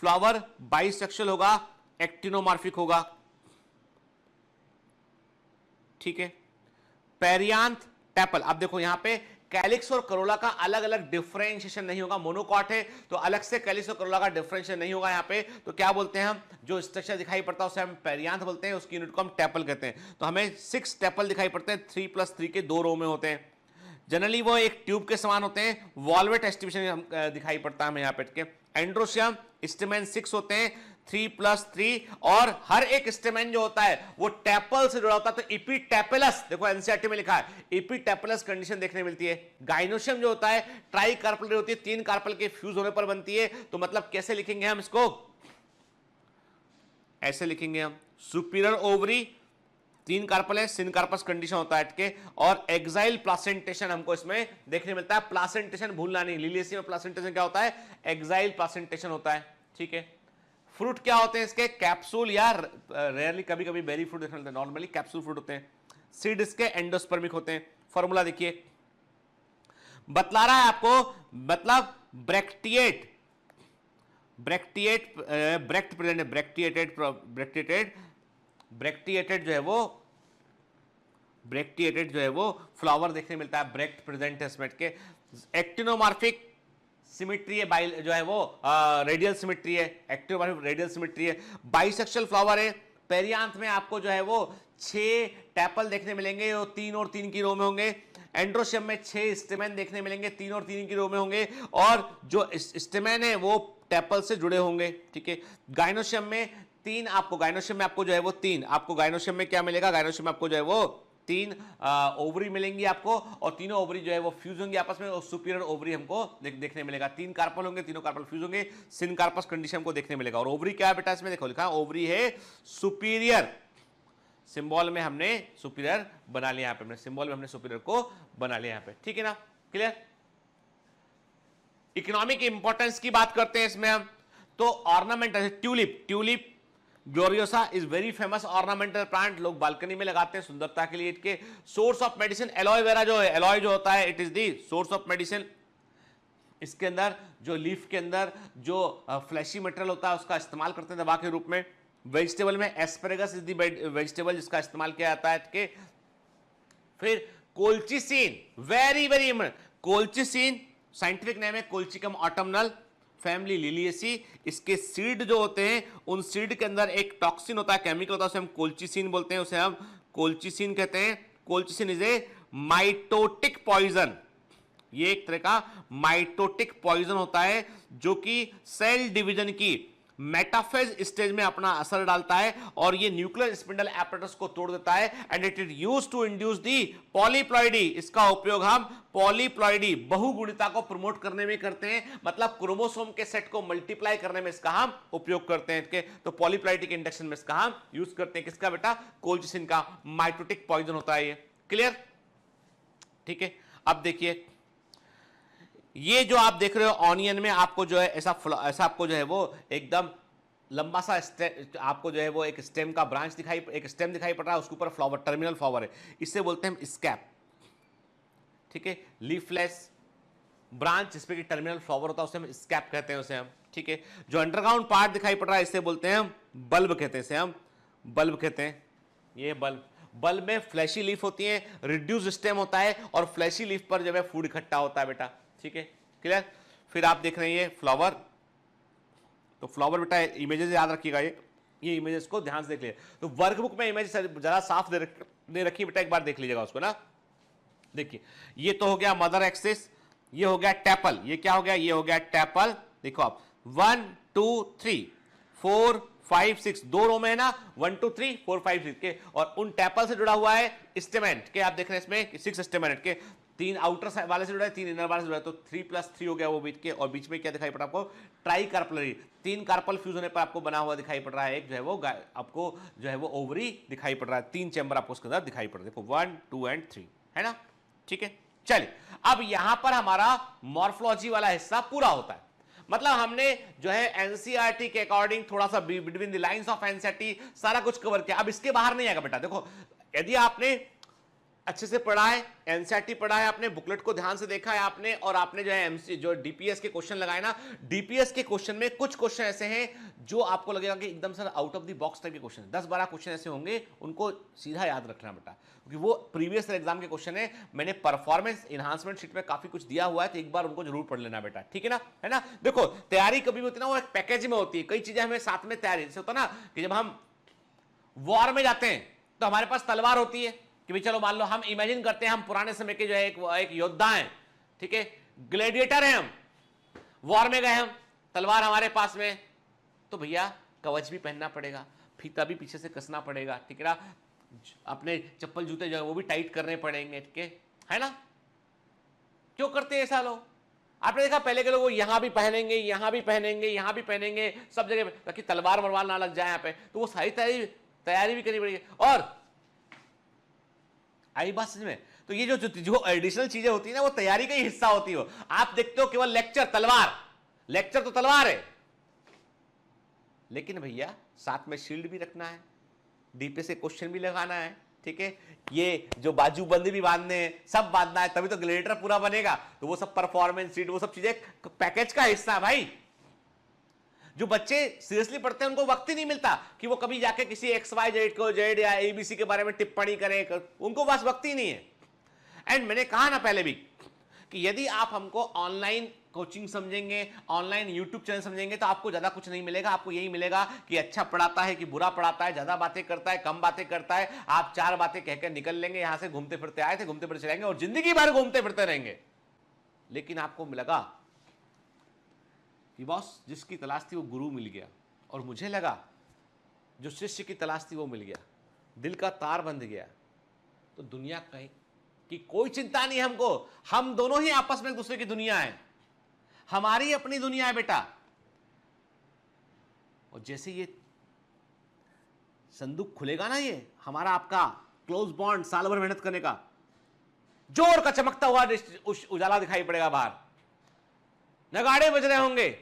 फ्लावर बाइसेक्सुअल होगा, एक्टिनोमॉर्फिक होगा, ठीक है। पेरियांथ टैपल, अब देखो यहां पे कैलिक्स और करोला का अलग अलग डिफरेंशिएशन नहीं होगा, मोनोकॉट है तो अलग से कैलिक्स और करोला का डिफरेंशिएशन नहीं होगा यहाँ पे, तो क्या बोलते हैं हम, जो स्ट्रक्चर दिखाई पड़ता है उसे हम पेरियांथ बोलते हैं, उसकी यूनिट को हम टैपल कहते हैं। तो हमें 6 टैपल दिखाई पड़ते हैं, 3+3 के 2 रो में होते हैं। जनरली वो एक ट्यूब के समान होते हैं, वॉल्वेट एस्टिब्यूशन दिखाई पड़ता है हमें यहाँ पे। एंड्रोशियम स्टेमेन 6 होते हैं, 3+3, और हर एक स्टेमेन जो होता है वो टैपल से जुड़ा होता है। तो इपीटैपेलस, देखो एनसीईआरटी में लिखा है इपीटैपेलस कंडीशन देखने मिलती है। गाइनोशियम जो होता है ट्राई कार्पल होती है, 3 कार्पल के फ्यूज होने पर बनती है। तो मतलब कैसे लिखेंगे हम इसको, ऐसे लिखेंगे हम, सुपीरियर ओवरी 3 कार्पल है, सिनकार्पस कंडीशन होता है के, और एक्साइल प्लासेंटेशन हमको इसमें देखने मिलता है। प्लासेंटेशन भूलना नहीं, लिलियेसी में प्लासेंटेशन क्या होता है, एक्साइल प्लासेंटेशन होता है, ठीक है। फ्रूट क्या होते हैं इसके, कैप्सूल या रेयरली कभी कभी बेरी फ्रूट देखने मिलते हैं, नॉर्मली कैप्सूल फ्रूट होते हैं। सीड इसके एंडोस्पर्मिक होते हैं। फॉर्मूला देखिए, बतला रहा है आपको, मतलब ब्रैक्टिएटेड जो है वो फ्लावर देखने मिलता है, ब्रैक्ट प्रेजेंट है इसमें के। एक्टिनोमॉर्फिक सिमेट्री है, जो है वो रेडियल सिमेट्री है, एक्टिनोमॉर्फिक रेडियल सिमेट्री है। बाइसेक्सुअल फ्लावर है। पेरियांथ में आपको जो है वो 6 टैपल देखने मिलेंगे, वो 3 और 3 की रो में होंगे। एंड्रोशियम में 6 स्टेमेन देखने मिलेंगे, 3 और 3 की रो में होंगे, और जो स्टेमेन है वो टैपल से जुड़े होंगे, ठीक है। गाइनोशियम में 3 गाइनोशियम में आपको जो है वो 3 गाइनोशियम में क्या मिलेगा, गाइनोशियम में आपको जो है वो 3 ओवरी मिलेंगी आपको, और तीनों ओवरी जो है वो फ्यूज होंगे आपस में, और सुपीरियर ओवरी हमको देखने मिलेगा। 3 कार्पल होंगे, तीनों कार्पल फ्यूज होंगे, सिनकार्पस कंडीशन हमको देखने मिलेगा। और ओवरी क्या है बेटा, इसमें देखो लिखा है ओवरी है सुपीरियर, सिंबल में हमने सुपीरियर बना लिया, यहाँ पे सिंबल में हमने सुपीरियर को बना लिया यहाँ पे, ठीक है ना, क्लियर। इकोनॉमिक इंपॉर्टेंस की बात करते हैं इसमें हम, तो ornament, tulip gloriosa is very famous ornamental plant, लोग बालकनी में लगाते हैं सुंदरता के लिए। इसके source of medicine alloy vera जो है, एलोए जो होता है it is the source of medicine. इसके अंदर जो लीफ के अंदर जो फ्लैशी मटेरियल होता है उसका इस्तेमाल करते हैं दवा के रूप में। वेजिटेबल में एस्परेगस इज दी वेजिटेबल जिसका इस्तेमाल किया जाता है के। फिर colchicine, very very colchicine scientific name है कोल्चिकम ऑटमनल, फैमिली लिलियेसी। इसके सीड जो होते हैं उन सीड के अंदर एक टॉक्सिन होता है, केमिकल होता है, उसे हम कोल्चिसिन बोलते हैं, उसे हम कोल्चिसिन कहते हैं। Colchicine is a mitotic poison, ये एक तरह का माइटोटिक पॉइजन होता है जो कि सेल डिवीजन की मेटाफेज स्टेज में अपना असर डालता है, और ये न्यूक्लियर स्पिंडल एपरेटस को तोड़ देता है। And it is used to induce the polyploidy, इसका उपयोग हम पॉलीप्लॉइडी बहुगुणिता को प्रमोट करने में करते हैं, मतलब क्रोमोसोम के सेट को मल्टीप्लाई करने में इसका हम उपयोग करते हैं। तो पॉलीप्लॉइडी के इंडक्शन में इसका हम यूज करते हैं, किसका बेटा, कोल्चिसिन का। माइटोटिक पॉइजन होता है ये, क्लियर, ठीक है। अब देखिए ये जो आप देख रहे हो ऑनियन में आपको जो है ऐसा आपको जो है वो एकदम लंबा सा आपको जो है वो एक स्टेम का ब्रांच एक स्टेम दिखाई पड़ रहा है, उसके ऊपर फ्लावर, टर्मिनल फ्लावर है, इससे बोलते हैं हम स्कैप। ठीक है, लीफलेस, ब्रांच जिसपे कि टर्मिनल फ्लावर होता है उसे हम स्कैप कहते हैं, उसे हम, ठीक है। जो अंडरग्राउंड पार्ट दिखाई पड़ रहा है इसे बोलते हैं हम बल्ब कहते हैं, इसे हम बल्ब कहते हैं। ये बल्ब में फ्लैशी लीफ होती है, रिड्यूस स्टेम होता है और फ्लैशी लीफ पर जो है फूड इकट्ठा होता है बेटा, ठीक है, क्लियर। फिर आप देख रहे हैं ये फ्लावर, तो फ्लावर बेटा इमेजेस याद रखिएगा, ये इमेजेस को ध्यान से देख लीजिए। तो वर्कबुक में इमेज जरा साफ दे रखी बेटा, एक बार देख लीजिएगा उसको ना। देखिए ये तो हो गया मदर एक्सिस, ये हो गया टैपल, ये क्या हो गया, ये हो गया टैपल। देखो आप 1 2 3 4 5 6 दो रो में है ना, 1 2 3 4 5 6 के, और उन टैपल से जुड़ा हुआ है स्टेमेंट के, आप देख रहे हैं इसमें 6 स्टेमेंट के, 3 आउटर वाले से जुड़ा है, 3 इनर वाले से जुड़ा है, तो 3 + 3 हो गया वो बीच के, और बीच में क्या दिखाई पड़ रहा है आपको, ट्राई कार्पलरी, 3 कार्पल फ्यूज होने पर आपको बना हुआ दिखाई पड़ रहा है, एक जो है वो आपको जो है वो ओवरी दिखाई पड़ रहा है, 3 चैम्बर आपको उसके अंदर दिखाई पड़ रहा है, देखो 1 2 एंड 3 है ना, ठीक है। चलिए अब यहां पर हमारा मॉर्फोलॉजी वाला हिस्सा पूरा होता है, मतलब हमने जो है एनसीईआरटी के अकॉर्डिंग थोड़ा सा between the lines of NCERT सारा कुछ कवर किया। अब इसके बाहर नहीं आएगा बेटा, देखो यदि आपने अच्छे से पढ़ा है, एनसीईआरटी पढ़ा है आपने, बुकलेट को ध्यान से देखा है आपने, और आपने जो है एमसी जो डीपीएस के क्वेश्चन लगाए ना, डीपीएस के क्वेश्चन में कुछ क्वेश्चन ऐसे हैं जो आपको लगेगा कि एकदम sir out of the box type के क्वेश्चन, 10-12 क्वेश्चन ऐसे होंगे, उनको सीधा याद रखना बेटा, क्योंकि वो प्रीवियस एग्जाम के क्वेश्चन है। मैंने परफॉर्मेंस एनहांसमेंट शीट में काफी कुछ दिया हुआ है, तो एक बार उनको जरूर पढ़ लेना बेटा, ठीक है ना, है ना। देखो तैयारी कभी होती है ना, वो एक पैकेज में होती है, कई चीजें हमें साथ में तैयारी, जैसे होता है ना कि जब हम वॉर में जाते हैं तो हमारे पास तलवार होती है कि भाई चलो मान लो हम इमेजिन करते हैं हम पुराने समय के जो है एक योद्धा हैं, ठीक है, ग्लैडिएटर हैं, हम वॉर में गए, हम तलवार हमारे पास में, तो भैया कवच भी पहनना पड़ेगा, फीता भी पीछे से कसना पड़ेगा, ठीक है ना, अपने चप्पल जूते जो है वो भी टाइट करने पड़ेंगे, ठीक है ना। क्यों करते हैं ऐसा लोग, आपने देखा पहले के लोग वो यहां भी पहनेंगे, यहां भी पहनेंगे, यहां भी पहनेंगे, सब जगह, ताकि तलवार मरवार ना लग जाए यहाँ पे, तो वो सारी तैयारी भी करनी पड़ेगी। और आई बात समझ में, तो ये जो एडिशनल चीजें होती है ना, वो तैयारी का ही हिस्सा होती है। आप देखते हो केवल लेक्चर, तलवार, लेक्चर तो तलवार है, लेकिन भैया साथ में शील्ड भी रखना है, डीपीएस से क्वेश्चन भी लगाना है, ठीक है, ये जो बाजूबंदी भी बांधने हैं, सब बांधना है, तभी तो ग्लेडिएटर पूरा बनेगा। तो वो सब परफॉर्मेंस शीट, वो सब चीजें पैकेज का हिस्सा है भाई। जो बच्चे सीरियसली पढ़ते हैं उनको वक्त ही नहीं मिलता कि वो कभी जाके किसी XYZ को जेड या ABC के बारे में टिप्पणी करें, उनको बस वक्त ही नहीं है। एंड मैंने कहा ना पहले भी कि यदि आप हमको ऑनलाइन कोचिंग समझेंगे, ऑनलाइन यूट्यूब चैनल समझेंगे, तो आपको ज्यादा कुछ नहीं मिलेगा, आपको यही मिलेगा कि अच्छा पढ़ाता है कि बुरा पढ़ाता है, ज्यादा बातें करता है, कम बातें करता है। आप 4 बातें कहकर निकल लेंगे, यहां से घूमते फिरते आए थे, घूमते फिरते चलेंगे और जिंदगी भर घूमते फिरते रहेंगे। लेकिन आपको लगा कि बॉस जिसकी तलाश थी वो गुरु मिल गया, और मुझे लगा जो शिष्य की तलाश थी वो मिल गया, दिल का तार बंध गया, तो दुनिया कहे कि कोई चिंता नहीं हमको, हम दोनों ही आपस में एक दूसरे की दुनिया है, हमारी अपनी दुनिया है बेटा। और जैसे ये संदूक खुलेगा ना, ये हमारा आपका क्लोज बॉन्ड, साल भर मेहनत करने का, जोर का चमकता हुआ उजाला दिखाई पड़ेगा बाहर, नगाड़े बज रहे होंगे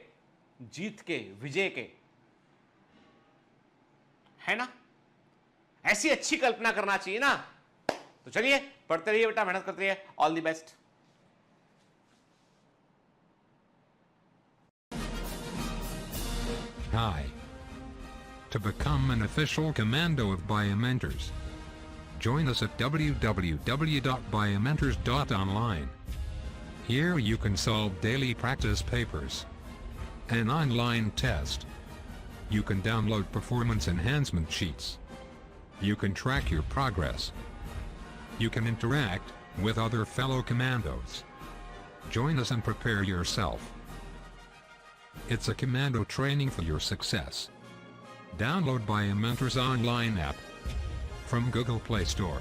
जीत के, विजय के, है ना। ऐसी अच्छी कल्पना करना चाहिए ना। तो चलिए पढ़ते रहिए बेटा, मेहनत करते रहिए, all the best. Hi. To become an official commando of Biomentors, join us at www.biomentors.online. Here you can solve daily practice papers, an online test. You can download performance enhancement sheets. You can track your progress. You can interact with other fellow commandos. Join us and prepare yourself. It's a commando training for your success. Download Biomentors online app from Google Play Store.